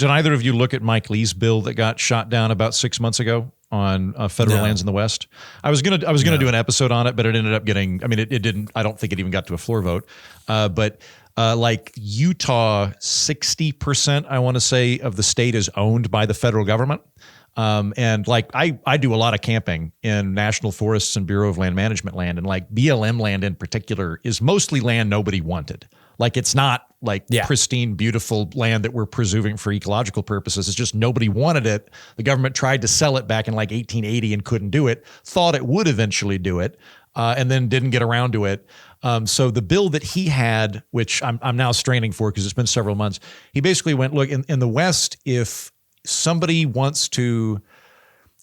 either of you look at Mike Lee's bill that got shot down about 6 months ago on federal lands in the West? I was gonna do an episode on it, but it ended up getting. I mean, it didn't. I don't think it even got to a floor vote. But like Utah, 60%, I want to say, of the state is owned by the federal government. And like I do a lot of camping in national forests and Bureau of Land Management land, and like BLM land in particular is mostly land nobody wanted. Like it's not like pristine, beautiful land that we're preserving for ecological purposes. It's just nobody wanted it. The government tried to sell it back in like 1880 and couldn't do it. Thought it would eventually do it, and then didn't get around to it. So the bill that he had, which I'm now straining for because it's been several months, he basically went, look, in the West, if somebody wants to,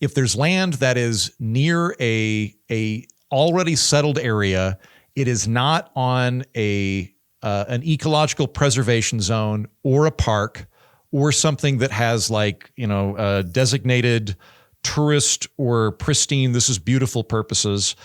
if there's land that is near a already settled area, it is not on an ecological preservation zone or a park or something that has like, designated tourist or pristine, this is beautiful purposes.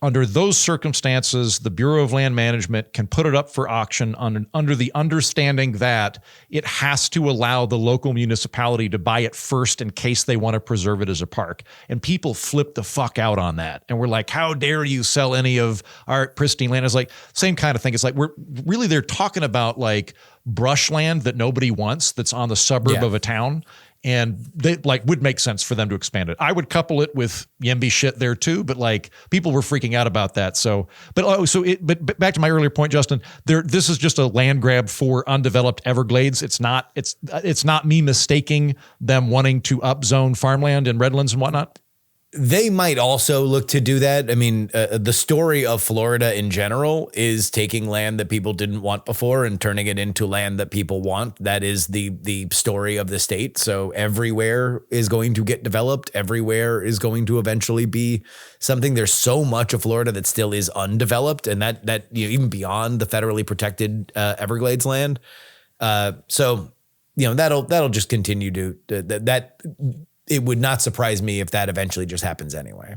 Under those circumstances, the Bureau of Land Management can put it up for auction under the understanding that it has to allow the local municipality to buy it first in case they want to preserve it as a park. And people flip the fuck out on that. And we're like, how dare you sell any of our pristine land? It's like same kind of thing. It's like they're talking about like brushland that nobody wants that's on the suburb of a town. And they like would make sense for them to expand it. I would couple it with Yemby shit there too, but like people were freaking out about that. So, but back to my earlier point, Justin, this is just a land grab for undeveloped Everglades. It's not me mistaking them wanting to upzone farmland and redlands and whatnot. They might also look to do that. I mean, the story of Florida in general is taking land that people didn't want before and turning it into land that people want. That is the story of the state. So everywhere is going to get developed. Everywhere is going to eventually be something. There's so much of Florida that still is undeveloped, and that even beyond the federally protected Everglades land. So that'll just continue to that. It would not surprise me if that eventually just happens anyway.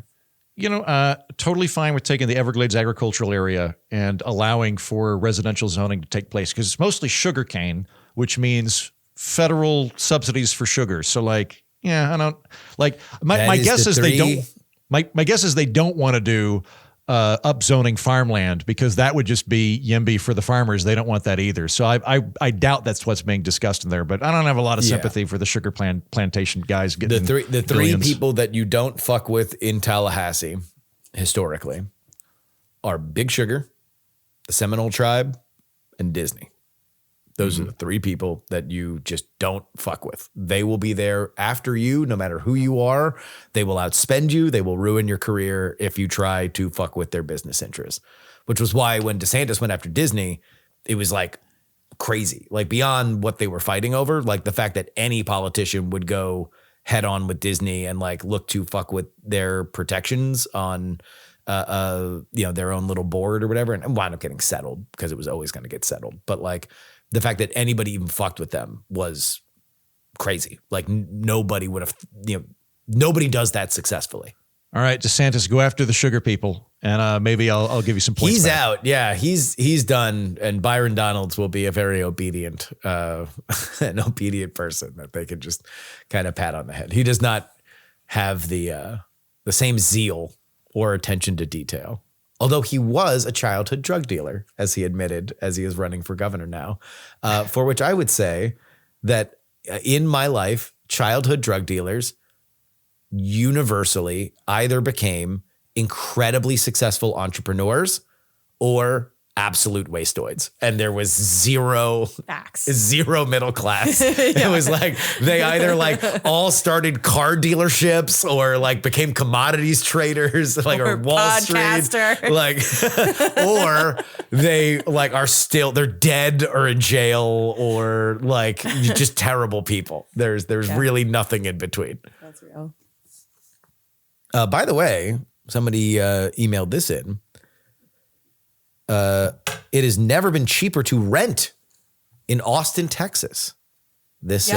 Totally fine with taking the Everglades agricultural area and allowing for residential zoning to take place because it's mostly sugarcane, which means federal subsidies for sugar. So like, I don't like my guess is they don't. My guess is they don't want to do upzoning farmland because that would just be Yemby for the farmers. They don't want that either. So I doubt that's what's being discussed in there. But I don't have a lot of sympathy for the sugar plantation guys getting the three people that you don't fuck with in Tallahassee historically are Big Sugar, the Seminole Tribe, and Disney. Those are the three people that you just don't fuck with. They will be there after you, no matter who you are. They will outspend you. They will ruin your career if you try to fuck with their business interests, which was why when DeSantis went after Disney, it was like crazy, like beyond what they were fighting over. Like the fact that any politician would go head on with Disney and like look to fuck with their protections on their own little board or whatever, and wound up getting settled because it was always going to get settled. But like, the fact that anybody even fucked with them was crazy. Like nobody would have, nobody does that successfully. All right, DeSantis, go after the sugar people, and maybe I'll give you some points. He's back. out. Yeah, he's done. And Byron Donalds will be a very obedient, an obedient person that they can just kind of pat on the head. He does not have the same zeal or attention to detail. Although he was a childhood drug dealer, as he admitted, as he is running for governor now, for which I would say that in my life, childhood drug dealers universally either became incredibly successful entrepreneurs or absolute wastoids. And there was zero middle class. It was like they either like all started car dealerships or like became commodities traders, like or Wall podcaster. Street, like, or they like they're dead or in jail or like just terrible people. There's really nothing in between. That's real. By the way, somebody emailed this in. it has never been cheaper to rent in Austin, Texas. This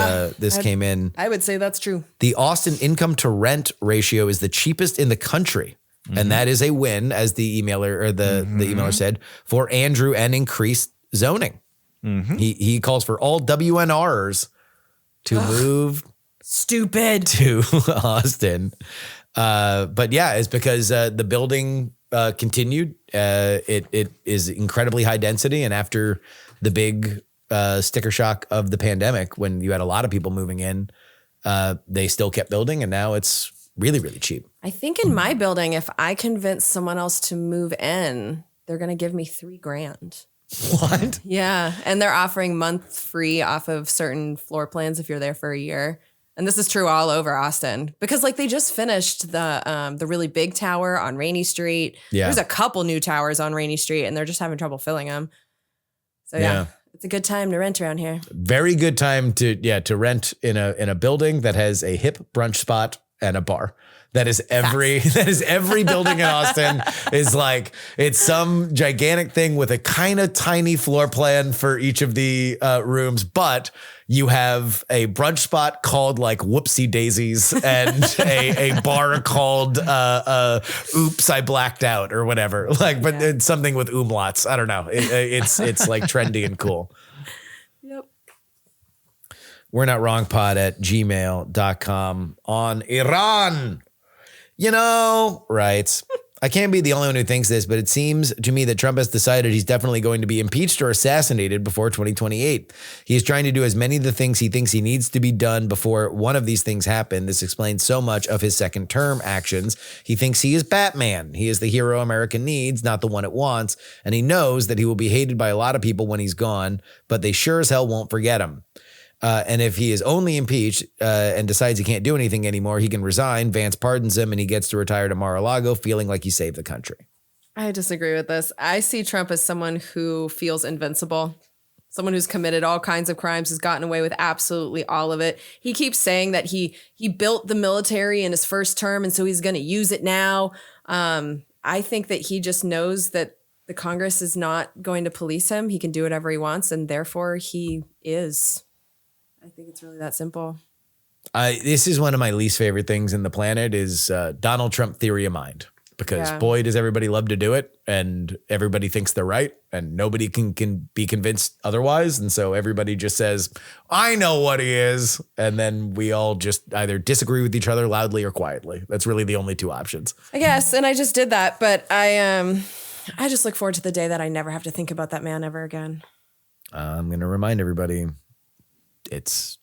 came in. I would say that's true. The Austin income to rent ratio is the cheapest in the country. And that is a win, as the emailer or the emailer said, for Andrew and increased zoning. He calls for all WNRs to move stupid to Austin. But yeah, it's because the building continued. It is incredibly high density. And after the big sticker shock of the pandemic, when you had a lot of people moving in, they still kept building. And now it's really, really cheap. I think in my building, if I convince someone else to move in, they're going to give me $3,000. What? Yeah. And they're offering month free off of certain floor plans if you're there for a year. And this is true all over Austin because like they just finished the really big tower on Rainey Street. Yeah. There's a couple new towers on Rainey Street and they're just having trouble filling them. So yeah. It's a good time to rent around here. Very good time to rent in a building that has a hip brunch spot and a bar. That is every building in Austin is like, it's some gigantic thing with a kind of tiny floor plan for each of the rooms, but you have a brunch spot called like Whoopsie Daisies and a bar called Oops, I Blacked Out or whatever. Like, but it's something with umlauts. I don't know. It's like trendy and cool. Yep. We're not wrong pod at gmail.com on Iran. You know, right. I can't be the only one who thinks this, but it seems to me that Trump has decided he's definitely going to be impeached or assassinated before 2028. He is trying to do as many of the things he thinks he needs to be done before one of these things happen. This explains so much of his second term actions. He thinks he is Batman. He is the hero America needs, not the one it wants. And he knows that he will be hated by a lot of people when he's gone, but they sure as hell won't forget him. And if he is only impeached and decides he can't do anything anymore, he can resign. Vance pardons him and he gets to retire to Mar-a-Lago feeling like he saved the country. I disagree with this. I see Trump as someone who feels invincible, someone who's committed all kinds of crimes, has gotten away with absolutely all of it. He keeps saying that he built the military in his first term and so he's going to use it now. I think that he just knows that the Congress is not going to police him. He can do whatever he wants and therefore he is. I think it's really that simple. This is one of my least favorite things in the planet is Donald Trump theory of mind, because boy, does everybody love to do it and everybody thinks they're right and nobody can be convinced otherwise. And so everybody just says, I know what he is. And then we all just either disagree with each other loudly or quietly. That's really the only two options. I guess. And I just did that. But I just look forward to the day that I never have to think about that man ever again. I'm going to remind everybody. It's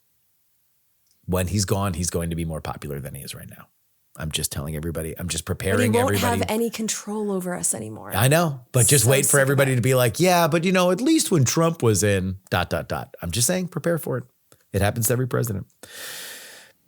when he's gone, he's going to be more popular than he is right now. I'm just telling everybody. I'm just preparing everybody. He won't have any control over us anymore. I know, but just wait for everybody to be like, yeah, but at least when Trump was in ... I'm just saying, prepare for it. It happens to every president.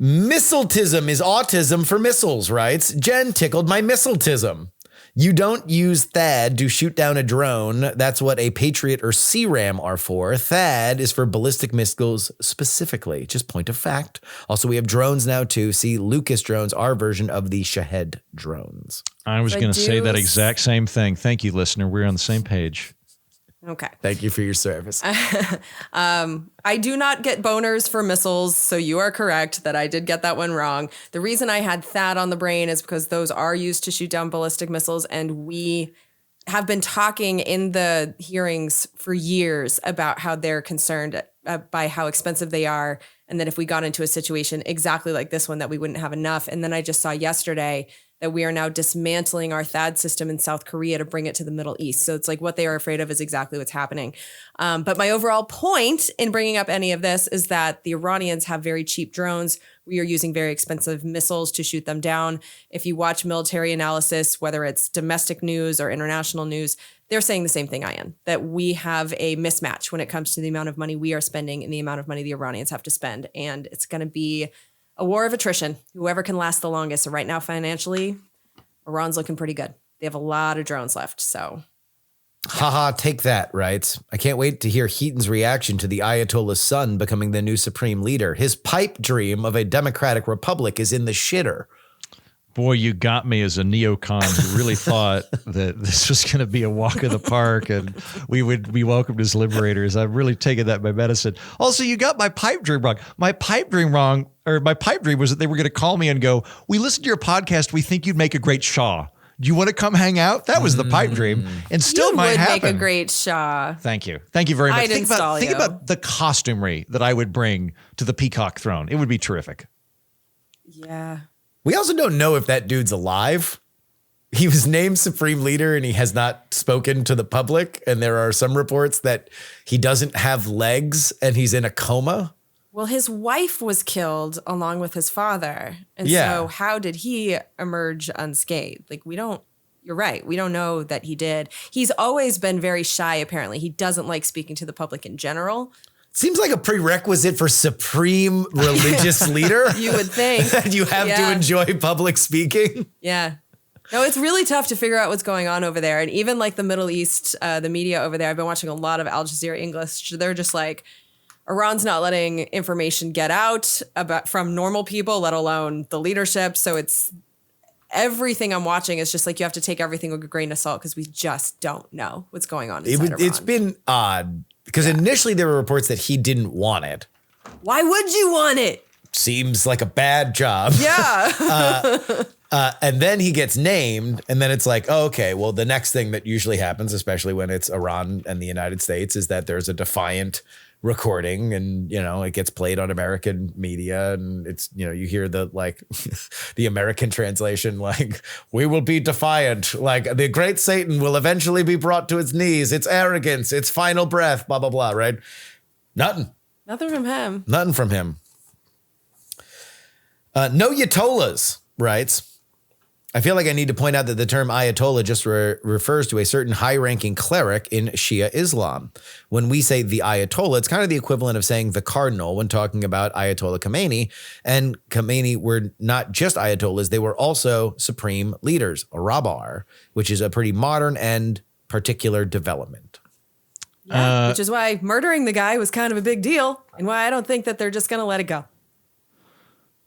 Missiletism is autism for missiles, writes Jen. Tickled my missiletism. You don't use THAAD to shoot down a drone. That's what a Patriot or CRAM are for. THAAD is for ballistic missiles specifically. Just point of fact. Also, we have drones now too. See, Lucas drones, our version of the Shahed drones. I was going to say that exact same thing. Thank you, listener. We're on the same page. Okay. Thank you for your service. I do not get boners for missiles, so you are correct that I did get that one wrong. The reason I had THAAD on the brain is because those are used to shoot down ballistic missiles, and we have been talking in the hearings for years about how they're concerned by how expensive they are, and that if we got into a situation exactly like this one, that we wouldn't have enough. And then I just saw yesterday that we are now dismantling our THAAD system in South Korea to bring it to the Middle East. So it's like what they are afraid of is exactly what's happening. But my overall point in bringing up any of this is that the Iranians have very cheap drones. We are using very expensive missiles to shoot them down. If you watch military analysis, whether it's domestic news or international news, they're saying the same thing I am, that we have a mismatch when it comes to the amount of money we are spending and the amount of money the Iranians have to spend. And it's going to be a war of attrition, whoever can last the longest. So right now, financially, Iran's looking pretty good. They have a lot of drones left, so. Haha, take that, right? I can't wait to hear Heaton's reaction to the Ayatollah's son becoming the new supreme leader. His pipe dream of a democratic republic is in the shitter. Boy, you got me as a neocon who really thought that this was going to be a walk in the park and we would be welcomed as liberators. I've really taken that by medicine. Also, you got my pipe dream wrong. My pipe dream was that they were going to call me and go, "We listened to your podcast. We think you'd make a great Shaw. Do you want to come hang out?" That was the pipe dream, and still You might would happen. make a great Shaw. Thank you very much. I'd install Think you. about the costumery that I would bring to the Peacock Throne. It would be terrific. Yeah. We also don't know if that dude's alive. He was named Supreme Leader and he has not spoken to the public. And there are some reports that he doesn't have legs and he's in a coma. Well, his wife was killed along with his father. And Yeah. so how did he emerge unscathed? Like, you're right. We don't know that he did. He's always been very shy, apparently. He doesn't like speaking to the public in general. Seems like a prerequisite for supreme religious leader. You would think. That you have to Yeah. enjoy public speaking. Yeah. No, it's really tough to figure out what's going on over there. And even like the Middle East, the media over there, I've been watching a lot of Al Jazeera English. They're just like, Iran's not letting information get out from normal people, let alone the leadership. So it's everything I'm watching is just like you have to take everything with a grain of salt because we just don't know what's going on inside Iran. It's been odd because initially there were reports that he didn't want it. Why would you want it? Seems like a bad job. Yeah. And then he gets named, and then it's like, oh, okay, well, the next thing that usually happens, especially when it's Iran and the United States, is that there's a defiant recording and, it gets played on American media and it's, you hear the, like, the American translation, like, "We will be defiant. Like, the great Satan will eventually be brought to its knees. Its arrogance, its final breath, blah, blah, blah," right? Nothing from him. No Ayatollahs writes, "I feel like I need to point out that the term Ayatollah just refers to a certain high-ranking cleric in Shia Islam. When we say the Ayatollah, it's kind of the equivalent of saying the cardinal when talking about Ayatollah Khomeini. And Khomeini were not just Ayatollahs, they were also supreme leaders, a Rabar, which is a pretty modern and particular development." Yeah, which is why murdering the guy was kind of a big deal and why I don't think that they're just going to let it go.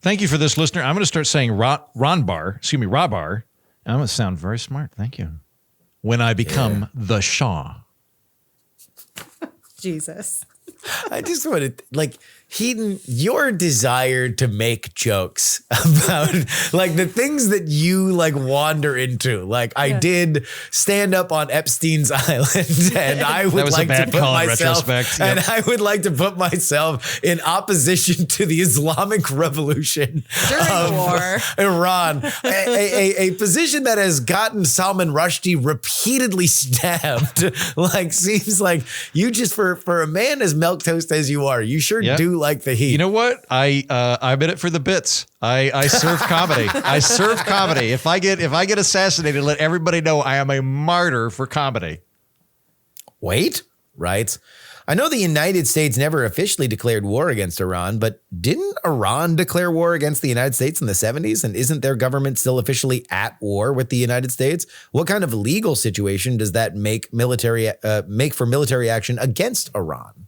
Thank you for this, listener. I'm going to start saying Rabar. I'm going to sound very smart. Thank you. When I become the Shah. Jesus. I just want to, like, Heaton, your desire to make jokes about, like, the things that you, like, wander into. Like, I did stand up on Epstein's Island, and I would like to put myself, and I would like to put myself in opposition to the Islamic Revolution During war. Iran, a position that has gotten Salman Rushdie repeatedly stabbed. Like, seems like you just, for a man as milquetoast as you are, you sure do like the heat. You know what? I'm in it for the bits. I serve comedy. I serve comedy. If I get assassinated, let everybody know I am a martyr for comedy. Wait, right? I know the United States never officially declared war against Iran, but didn't Iran declare war against the United States in the 70s? And isn't their government still officially at war with the United States? What kind of legal situation does that make for military action against Iran?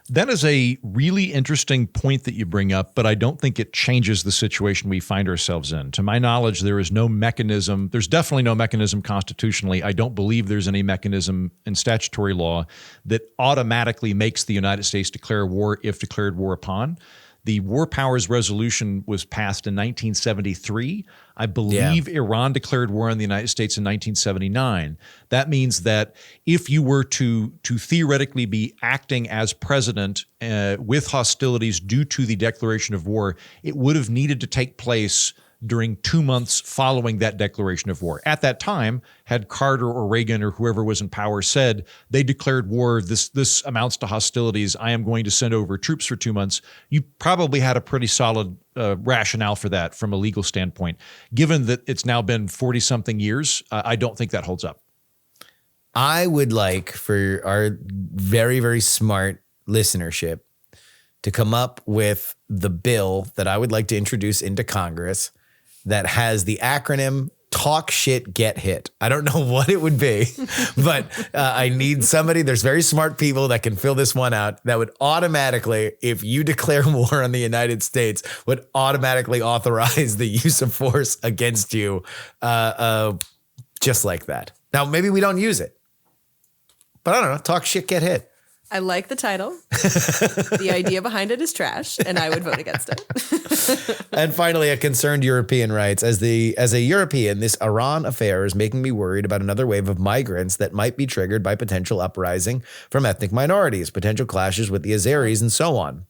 That is a really interesting point that you bring up, but I don't think it changes the situation we find ourselves in. To my knowledge, there is no mechanism. There's definitely no mechanism constitutionally. I don't believe there's any mechanism in statutory law that automatically makes the United States declare war if declared war upon. The War Powers Resolution was passed in 1973. I believe Iran declared war on the United States in 1979. That means that if you were to theoretically be acting as president with hostilities due to the declaration of war, it would have needed to take place during 2 months following that declaration of war. At that time, had Carter or Reagan or whoever was in power said they declared war, this amounts to hostilities, I am going to send over troops for 2 months, you probably had a pretty solid rationale for that from a legal standpoint. Given that it's now been 40-something years, I don't think that holds up. I would like for our very, very smart listenership to come up with the bill that I would like to introduce into Congress that has the acronym talk shit, get hit. I don't know what it would be, but I need somebody. There's very smart people that can fill this one out that would automatically, if you declare war on the United States, would automatically authorize the use of force against you just like that. Now, maybe we don't use it, but I don't know. Talk shit, get hit. I like the title. The idea behind it is trash, and I would vote against it. And finally, a concerned European writes, as a European, this Iran affair is making me worried about another wave of migrants that might be triggered by potential uprising from ethnic minorities, potential clashes with the Azeris, and so on.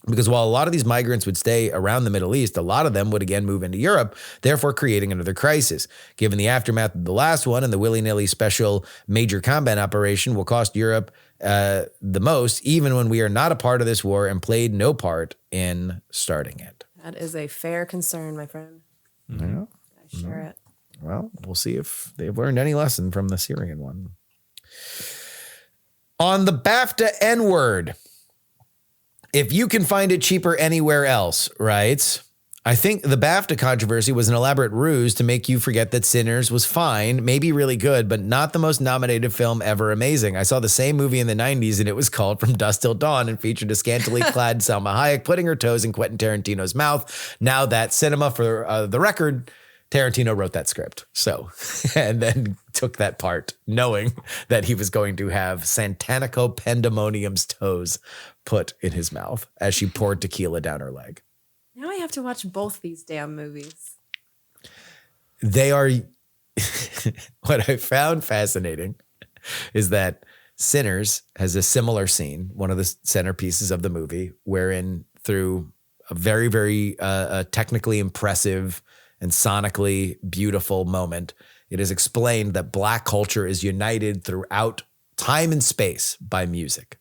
Because while a lot of these migrants would stay around the Middle East, a lot of them would again move into Europe, therefore creating another crisis. Given the aftermath of the last one and the willy-nilly special major combat operation will cost Europe the most, even when we are not a part of this war and played no part in starting it. That is a fair concern, my friend. Yeah. I share it. Well, we'll see if they've learned any lesson from the Syrian one. On the BAFTA N-word. If you can find it cheaper anywhere else, writes, I think the BAFTA controversy was an elaborate ruse to make you forget that Sinners was fine, maybe really good, but not the most nominated film ever amazing. I saw the same movie in the 90s and it was called From Dusk Till Dawn and featured a scantily clad Salma Hayek putting her toes in Quentin Tarantino's mouth. Now that's cinema. For the record, Tarantino wrote that script. So, and then took that part knowing that he was going to have Santanico Pandemonium's toes put in his mouth as she poured tequila down her leg. Now I have to watch both these damn movies. They are, what I found fascinating is that Sinners has a similar scene, one of the centerpieces of the movie, wherein through a very, very technically impressive and sonically beautiful moment, it is explained that Black culture is united throughout time and space by music.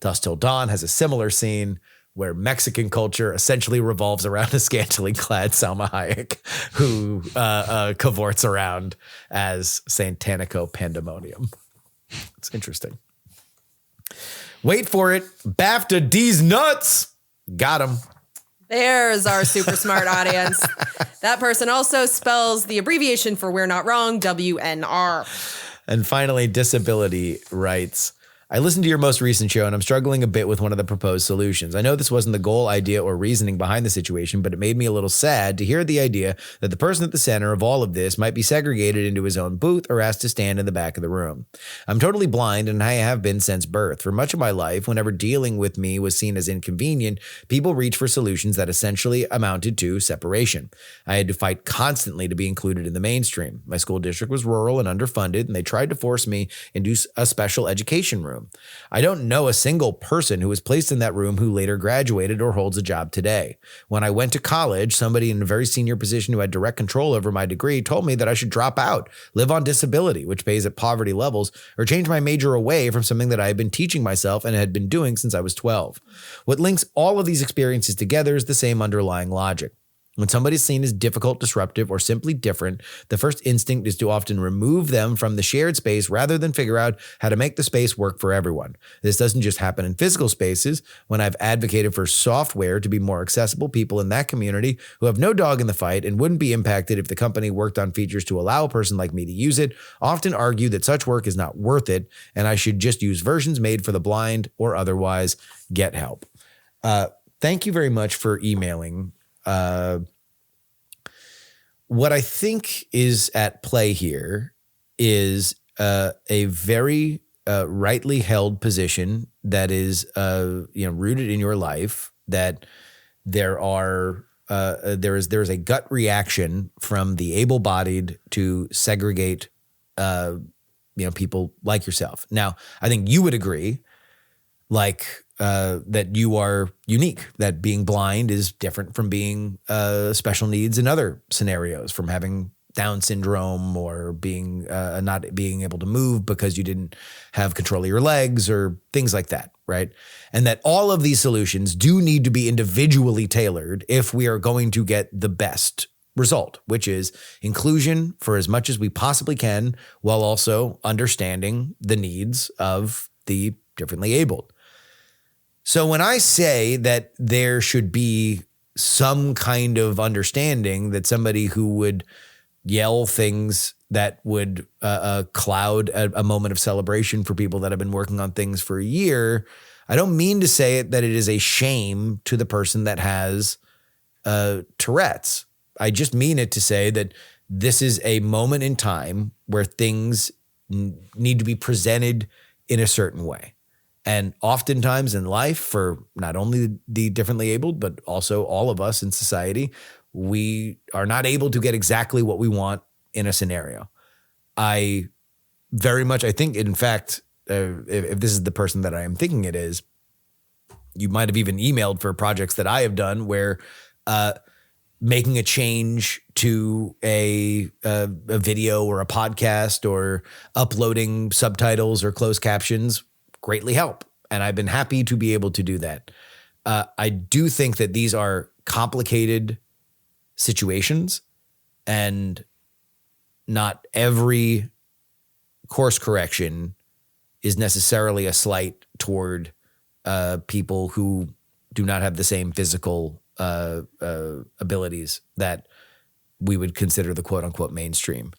Dusk Till Dawn has a similar scene where Mexican culture essentially revolves around a scantily clad Salma Hayek who cavorts around as Santanico Pandemonium. It's interesting. Wait for it. BAFTA D's nuts. Got him. There's our super smart audience. That person also spells the abbreviation for We're Not Wrong, WNR. And finally, Disability writes, I listened to your most recent show and I'm struggling a bit with one of the proposed solutions. I know this wasn't the goal, idea, or reasoning behind the situation, but it made me a little sad to hear the idea that the person at the center of all of this might be segregated into his own booth or asked to stand in the back of the room. I'm totally blind and I have been since birth. For much of my life, whenever dealing with me was seen as inconvenient, people reached for solutions that essentially amounted to separation. I had to fight constantly to be included in the mainstream. My school district was rural and underfunded, and they tried to force me into a special education room. I don't know a single person who was placed in that room who later graduated or holds a job today. When I went to college, somebody in a very senior position who had direct control over my degree told me that I should drop out, live on disability, which pays at poverty levels, or change my major away from something that I had been teaching myself and had been doing since I was 12. What links all of these experiences together is the same underlying logic. When somebody is seen as difficult, disruptive, or simply different, the first instinct is to often remove them from the shared space rather than figure out how to make the space work for everyone. This doesn't just happen in physical spaces. When I've advocated for software to be more accessible, people in that community who have no dog in the fight and wouldn't be impacted if the company worked on features to allow a person like me to use it, often argue that such work is not worth it and I should just use versions made for the blind or otherwise get help. Thank you very much for emailing. What I think is at play here is a very rightly held position that is rooted in your life, that there is a gut reaction from the able-bodied to segregate people like yourself. Now, I think you would agree that you are unique, that being blind is different from being special needs in other scenarios, from having Down syndrome or being not being able to move because you didn't have control of your legs or things like that, right? And that all of these solutions do need to be individually tailored if we are going to get the best result, which is inclusion for as much as we possibly can, while also understanding the needs of the differently abled. So when I say that there should be some kind of understanding that somebody who would yell things that would cloud a moment of celebration for people that have been working on things for a year. I don't mean to say it that it is a shame to the person that has Tourette's. I just mean it to say that this is a moment in time where things need to be presented in a certain way. And oftentimes in life, for not only the differently abled, but also all of us in society, we are not able to get exactly what we want in a scenario. I think, in fact, if this is the person that I am thinking it is, you might have even emailed for projects that I have done where making a change to a video or a podcast or uploading subtitles or closed captions greatly help. And I've been happy to be able to do that. I do think that these are complicated situations, and not every course correction is necessarily a slight toward people who do not have the same physical abilities that we would consider the quote unquote mainstream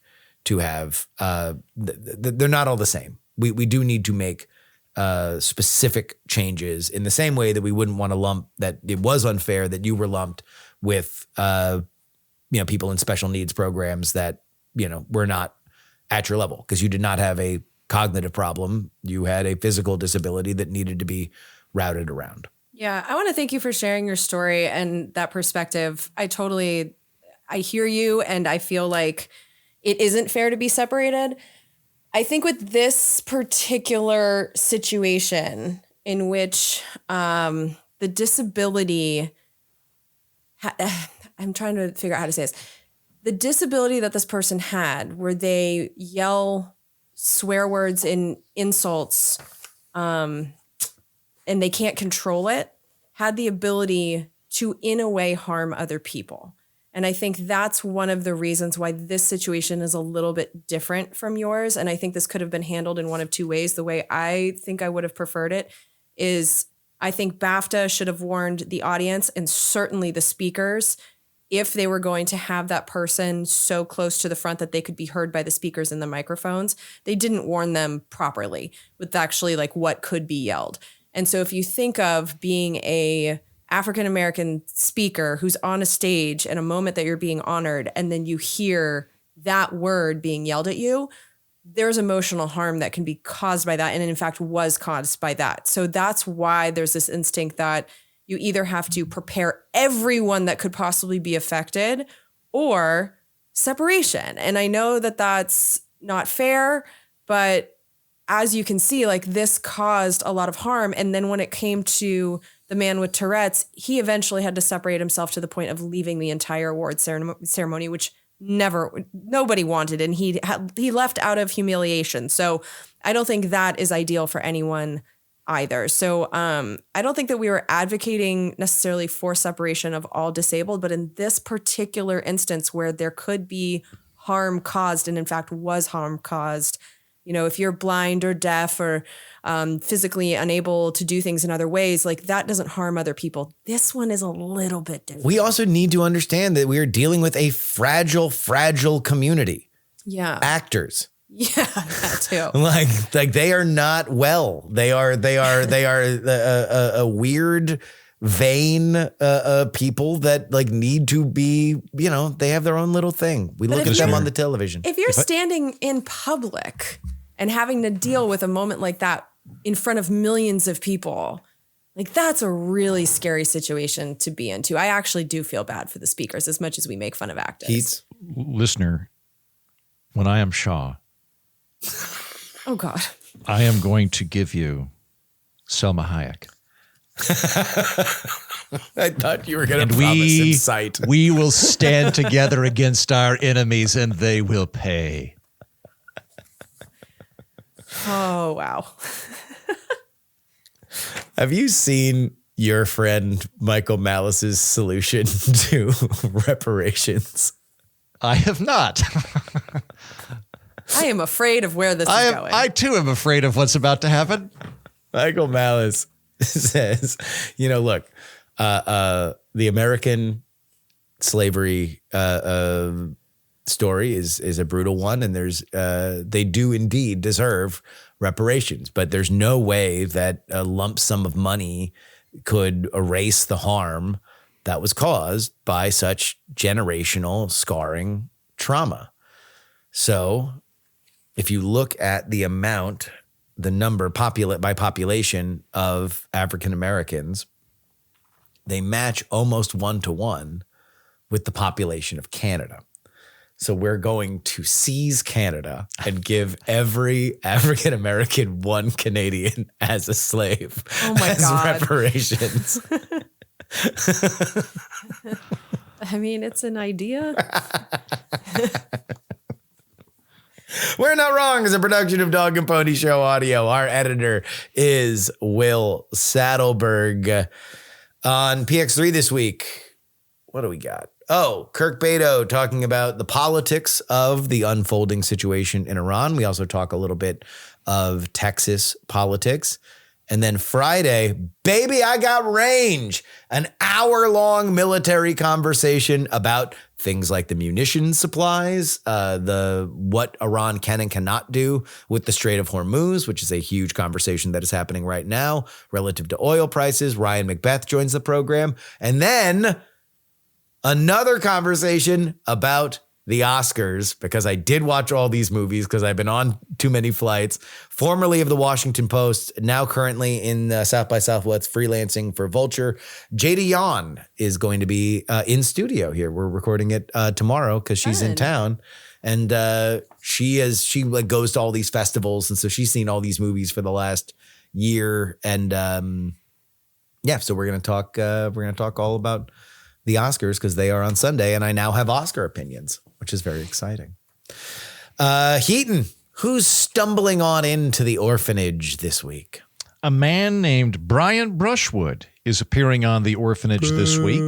to have. They're not all the same. We do need to make specific changes in the same way that we wouldn't want to lump that it was unfair that you were lumped with, people in special needs programs that, were not at your level because you did not have a cognitive problem. You had a physical disability that needed to be routed around. Yeah, I want to thank you for sharing your story and that perspective. I hear you, and I feel like it isn't fair to be separated. I think with this particular situation in which the disability, I'm trying to figure out how to say this. The disability that this person had, where they yell swear words and insults, and they can't control it, had the ability to, in a way, harm other people. And I think that's one of the reasons why this situation is a little bit different from yours. And I think this could have been handled in one of two ways. The way I think I would have preferred it is I think BAFTA should have warned the audience and certainly the speakers if they were going to have that person so close to the front that they could be heard by the speakers and the microphones. They didn't warn them properly with actually like what could be yelled. And so if you think of being a African-American speaker who's on a stage in a moment that you're being honored, and then you hear that word being yelled at you, there's emotional harm that can be caused by that. And in fact, was caused by that. So that's why there's this instinct that you either have to prepare everyone that could possibly be affected or separation. And I know that that's not fair, but as you can see, like this caused a lot of harm. And then when it came to the man with Tourette's, he eventually had to separate himself to the point of leaving the entire award ceremony, which nobody wanted. And he left out of humiliation. So I don't think that is ideal for anyone either. So I don't think that we were advocating necessarily for separation of all disabled, but in this particular instance where there could be harm caused, and in fact was harm caused, if you're blind or deaf or physically unable to do things in other ways, like that doesn't harm other people. This one is a little bit different. We also need to understand that we are dealing with a fragile community. Yeah. Actors. Yeah, that too. like they are not well. They are a weird, vain people that like need to be, they have their own little thing. We look at them on the television. If you're standing in public and having to deal with a moment like that in front of millions of people, like that's a really scary situation to be into. I actually do feel bad for the speakers as much as we make fun of actors. Keats. Listener, when I am Shaw, oh God, I am going to give you Selma Hayek. I thought you were going to promise insight. We will stand together against our enemies and they will pay. Oh, wow. Have you seen your friend Michael Malice's solution to reparations? I have not. I am afraid of where this is going. I too am afraid of what's about to happen. Michael Malice says, look, the American slavery story is a brutal one, and they do indeed deserve reparations, but there's no way that a lump sum of money could erase the harm that was caused by such generational scarring trauma. So if you look at the amount, the number by population of African Americans, they match almost 1-to-1 with the population of Canada. So we're going to seize Canada and give every African American one Canadian as a slave. Oh my God. Reparations. I mean, it's an idea. We're Not Wrong is a production of Dog and Pony Show Audio. Our editor is Will Saddleberg. On PX3 this week, what do we got? Oh, Kirk Beto talking about the politics of the unfolding situation in Iran. We also talk a little bit of Texas politics. And then Friday, baby, I got range. An hour-long military conversation about things like the munitions supplies, what Iran can and cannot do with the Strait of Hormuz, which is a huge conversation that is happening right now relative to oil prices. Ryan Macbeth joins the program. And then another conversation about the Oscars, because I did watch all these movies because I've been on too many flights. Formerly of the Washington Post, now currently in South by Southwest freelancing for Vulture. Jada Yon is going to be in studio here. We're recording it tomorrow because she's in town. And she goes to all these festivals. And so she's seen all these movies for the last year. And so we're going to talk all about the Oscars because they are on Sunday, and I now have Oscar opinions, which is very exciting. Heaton, who's stumbling on into the orphanage this week? A man named Brian Brushwood is appearing on the orphanage this week.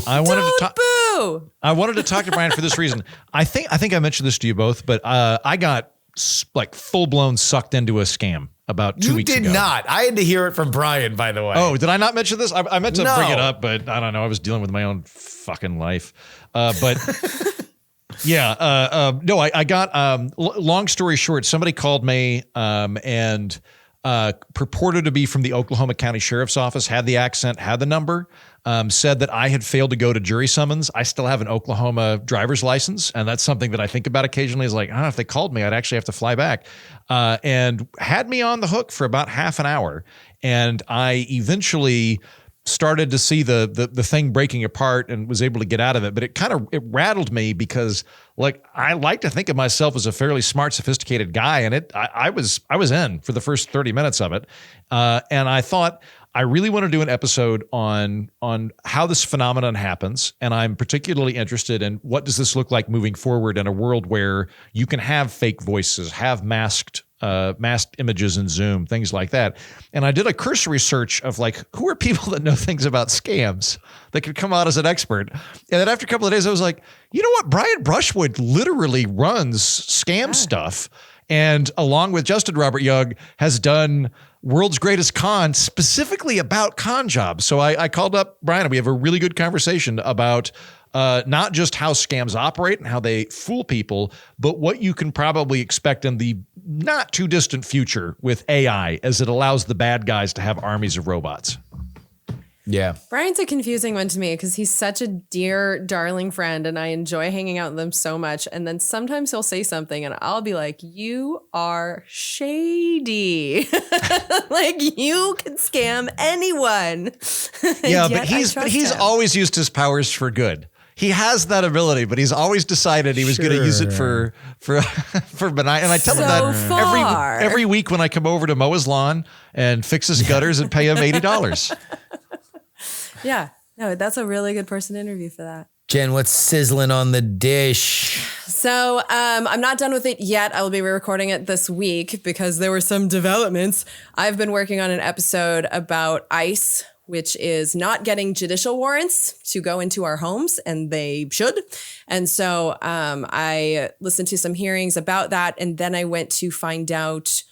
I wanted to talk to Brian for this reason. I think I mentioned this to you both, but I got like full blown sucked into a scam about 2 weeks ago. You did not. I had to hear it from Brian, by the way. Oh, did I not mention this? I meant to bring it up, but I don't know. I was dealing with my own fucking life. No, I got, long story short, somebody called me and purported to be from the Oklahoma County Sheriff's Office, had the accent, had the number, said that I had failed to go to jury summons. I still have an Oklahoma driver's license, and that's something that I think about occasionally is like, if they called me, I'd actually have to fly back, and had me on the hook for about half an hour. And I eventually started to see the thing breaking apart and was able to get out of it. But it rattled me because like I like to think of myself as a fairly smart, sophisticated guy. And I was in for the first 30 minutes of it. And I thought I really want to do an episode on how this phenomenon happens. And I'm particularly interested in what does this look like moving forward in a world where you can have fake voices, have masked images in Zoom, things like that. And I did a cursory search of like, who are people that know things about scams that could come out as an expert? And then after a couple of days, I was like, you know what? Brian Brushwood literally runs scam stuff. And along with Justin Robert Young has done World's Greatest Con specifically about con jobs. So I called up Brian and we have a really good conversation about not just how scams operate and how they fool people, but what you can probably expect in the not too distant future with AI as it allows the bad guys to have armies of robots. Yeah. Brian's a confusing one to me because he's such a dear, darling friend and I enjoy hanging out with him so much. And then sometimes he'll say something and I'll be like, you are shady. Like you can scam anyone. Yeah, but he's always used his powers for good. He has that ability, but he's always decided he was going to use it for benign. And I tell him that every week when I come over to mow his lawn and fix his gutters and pay him $80. Yeah, no, that's a really good person to interview for that. Jen, what's sizzling on the dish? So I'm not done with it yet. I will be recording it this week because there were some developments. I've been working on an episode about ICE, which is not getting judicial warrants to go into our homes, and they should. And so I listened to some hearings about that, and then I went to find out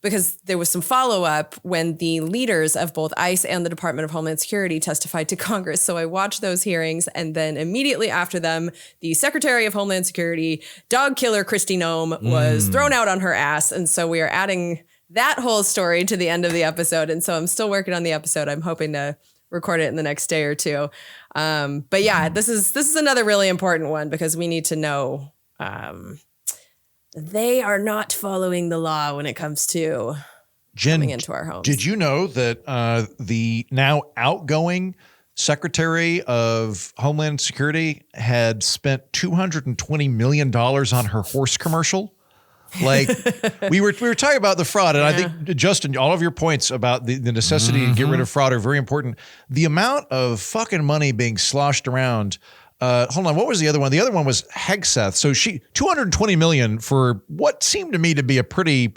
because there was some follow-up when the leaders of both ICE and the Department of Homeland Security testified to Congress. So I watched those hearings, and then immediately after them, the Secretary of Homeland Security, dog killer Kristi Noem, was thrown out on her ass. And so we are adding that whole story to the end of the episode. And so I'm still working on the episode. I'm hoping to record it in the next day or two. But yeah, this is another really important one because we need to know they are not following the law when it comes to coming into our homes. Did you know that the now outgoing Secretary of Homeland Security had spent $220 million on her horse commercial? Like we were talking about the fraud, and I think, Justin, all of your points about the necessity to get rid of fraud are very important. The amount of fucking money being sloshed around. Hold on, what was the other one? The other one was Hegseth. So she $220 million for what seemed to me to be a pretty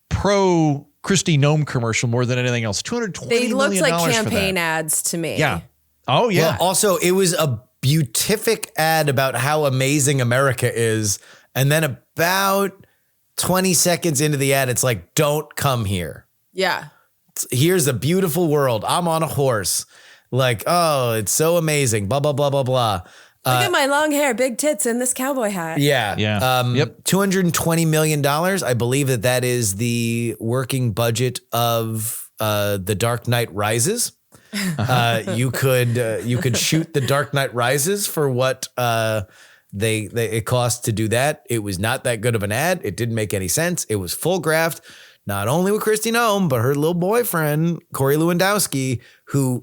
pro Kristi Noem commercial more than anything else. $220 They million looked like for campaign that. ads to me. Yeah. Oh yeah. Well, also, it was a beatific ad about how amazing America is, and then about 20 seconds into the ad, it's like, don't come here. Yeah. Here's a beautiful world. I'm on a horse. Like, oh, it's so amazing. Blah, blah, blah, blah, blah. Look at my long hair, big tits, and this cowboy hat. Yeah. Yeah. Yep. $220 million. I believe that is the working budget of The Dark Knight Rises. You could shoot The Dark Knight Rises for what it cost to do that. It was not that good of an ad. It didn't make any sense. It was full graft, not only with Kristi Noem, but her little boyfriend, Corey Lewandowski, who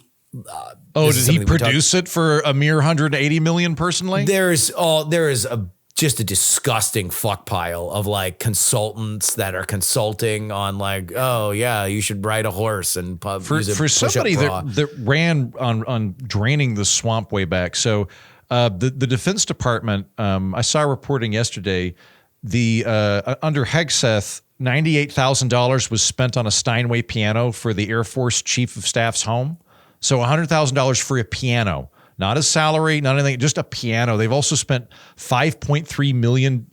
did he produce it for a mere $180 million personally? There is just a disgusting fuck pile of like consultants that are consulting on like, oh yeah, you should ride a horse and for somebody that ran on draining the swamp way back. So the Defense Department, I saw reporting yesterday, under Hegseth, $98,000 was spent on a Steinway piano for the Air Force Chief of Staff's home. So $100,000 for a piano, not a salary, not anything, just a piano. They've also spent $5.3 million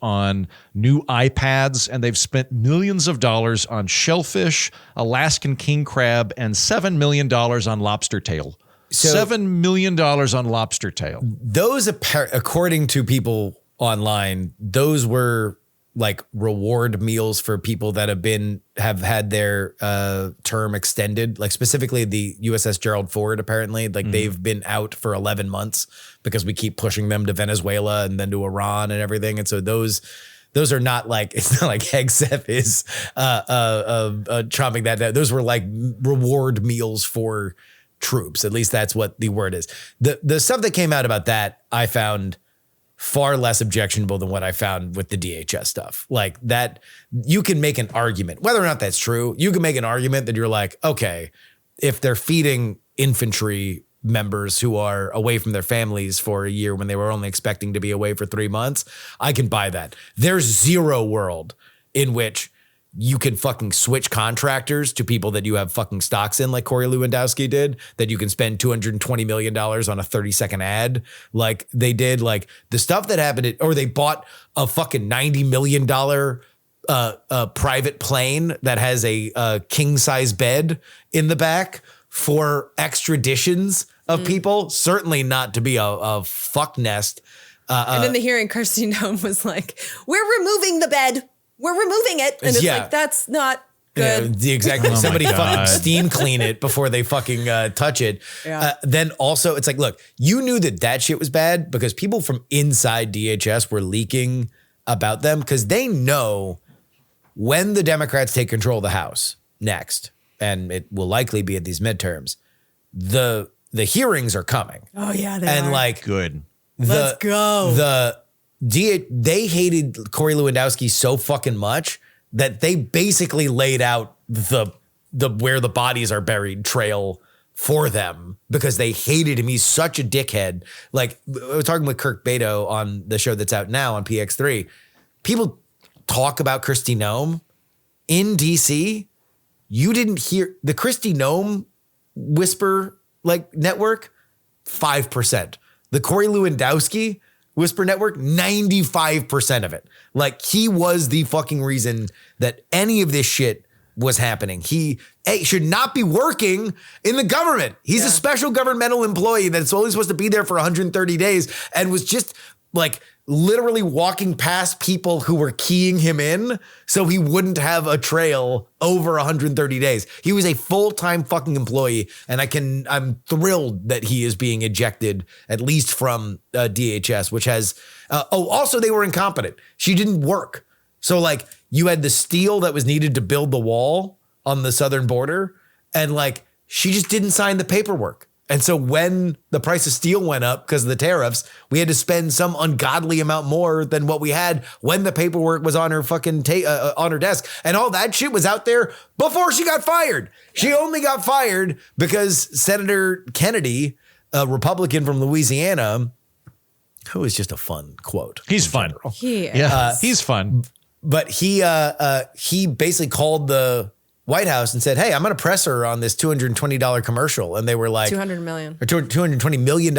on new iPads, and they've spent millions of dollars on shellfish, Alaskan king crab, and $7 million on lobster tail. So $7 million on lobster tail. Those, according to people online, those were like reward meals for people that have had their term extended, like specifically the USS Gerald Ford. Apparently, like they've been out for 11 months because we keep pushing them to Venezuela and then to Iran and everything. And so those are not like, it's not like Hegseth is chomping that down. Those were like reward meals for troops. At least that's what the word is. The stuff that came out about that, I found far less objectionable than what I found with the DHS stuff. Like that, you can make an argument, whether or not that's true. You can make an argument that you're like, okay, if they're feeding infantry members who are away from their families for a year when they were only expecting to be away for 3 months, I can buy that. There's zero world in which you can fucking switch contractors to people that you have fucking stocks in, like Corey Lewandowski did, that you can spend $220 million on a 30-second ad like they did. Like the stuff that happened, or they bought a fucking $90 million private plane that has a king-size bed in the back for extraditions of people. Certainly not to be a fuck nest. And in the hearing, Kristi Noem was like, we're removing the bed. We're removing it. And it's like, that's not good. Yeah, exactly. Somebody fucking steam clean it before they fucking touch it. Yeah. Then also, it's like, look, you knew that shit was bad because people from inside DHS were leaking about them because they know when the Democrats take control of the House next, and it will likely be at these midterms, the hearings are coming. Oh, yeah, and are. Like, good. Let's go. They hated Corey Lewandowski so fucking much that they basically laid out the where the bodies are buried trail for them because they hated him. He's such a dickhead. Like I was talking with Kirk Beto on the show that's out now on PX3. People talk about Kristi Noem in DC. You didn't hear the Kristi Noem whisper like network, 5%. The Corey Lewandowski Whisper Network, 95% of it. Like, he was the fucking reason that any of this shit was happening. He should not be working in the government. He's a special governmental employee that's only supposed to be there for 130 days and was just like literally walking past people who were keying him in so he wouldn't have a trail over 130 days. He was a full-time fucking employee, and I'm thrilled that he is being ejected, at least from DHS, which has, also they were incompetent. She didn't work. So like, you had the steel that was needed to build the wall on the southern border, and like, she just didn't sign the paperwork. And so when the price of steel went up because of the tariffs, we had to spend some ungodly amount more than what we had when the paperwork was on her fucking on her desk. And all that shit was out there before she got fired. She only got fired because Senator Kennedy, a Republican from Louisiana, who is just a fun quote. He's fun. He is. Yeah, he's fun. But he basically called the White House and said, hey, I'm going to press her on this $220 commercial. And they were like, $200 million. Or $220 million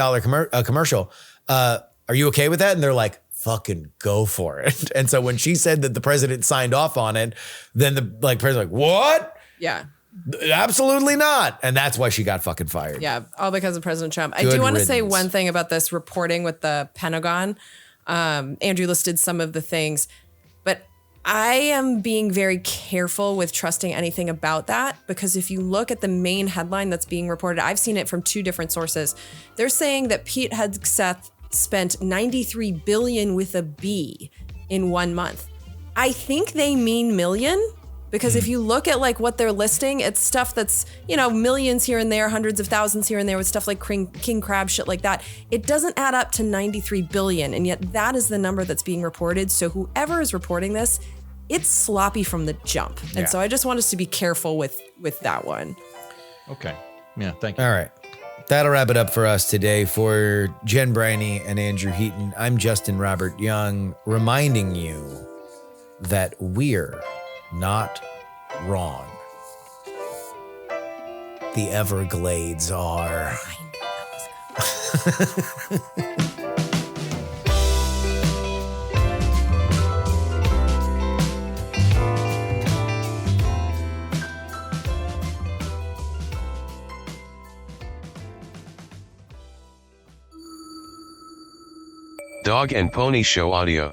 commercial. Are you okay with that? And they're like, fucking go for it. And so when she said that the president signed off on it, then the president like, what? Yeah. Absolutely not. And that's why she got fucking fired. Yeah. All because of President Trump. I Good do want to say riddance. one thing about this reporting with the Pentagon. Andrew listed some of the things, but I am being very careful with trusting anything about that, because if you look at the main headline that's being reported, I've seen it from two different sources. They're saying that Pete Hegseth spent $93 billion with a B in 1 month. I think they mean million, because if you look at like what they're listing, it's stuff that's, millions here and there, hundreds of thousands here and there with stuff like king crab, shit like that. It doesn't add up to 93 billion. And yet that is the number that's being reported. So whoever is reporting this, it's sloppy from the jump. And so I just want us to be careful with that one. Okay. Yeah, thank you. All right. That'll wrap it up for us today. For Jen Briney and Andrew Heaton, I'm Justin Robert Young, reminding you that we're not wrong. The Everglades are. Dog and Pony Show audio.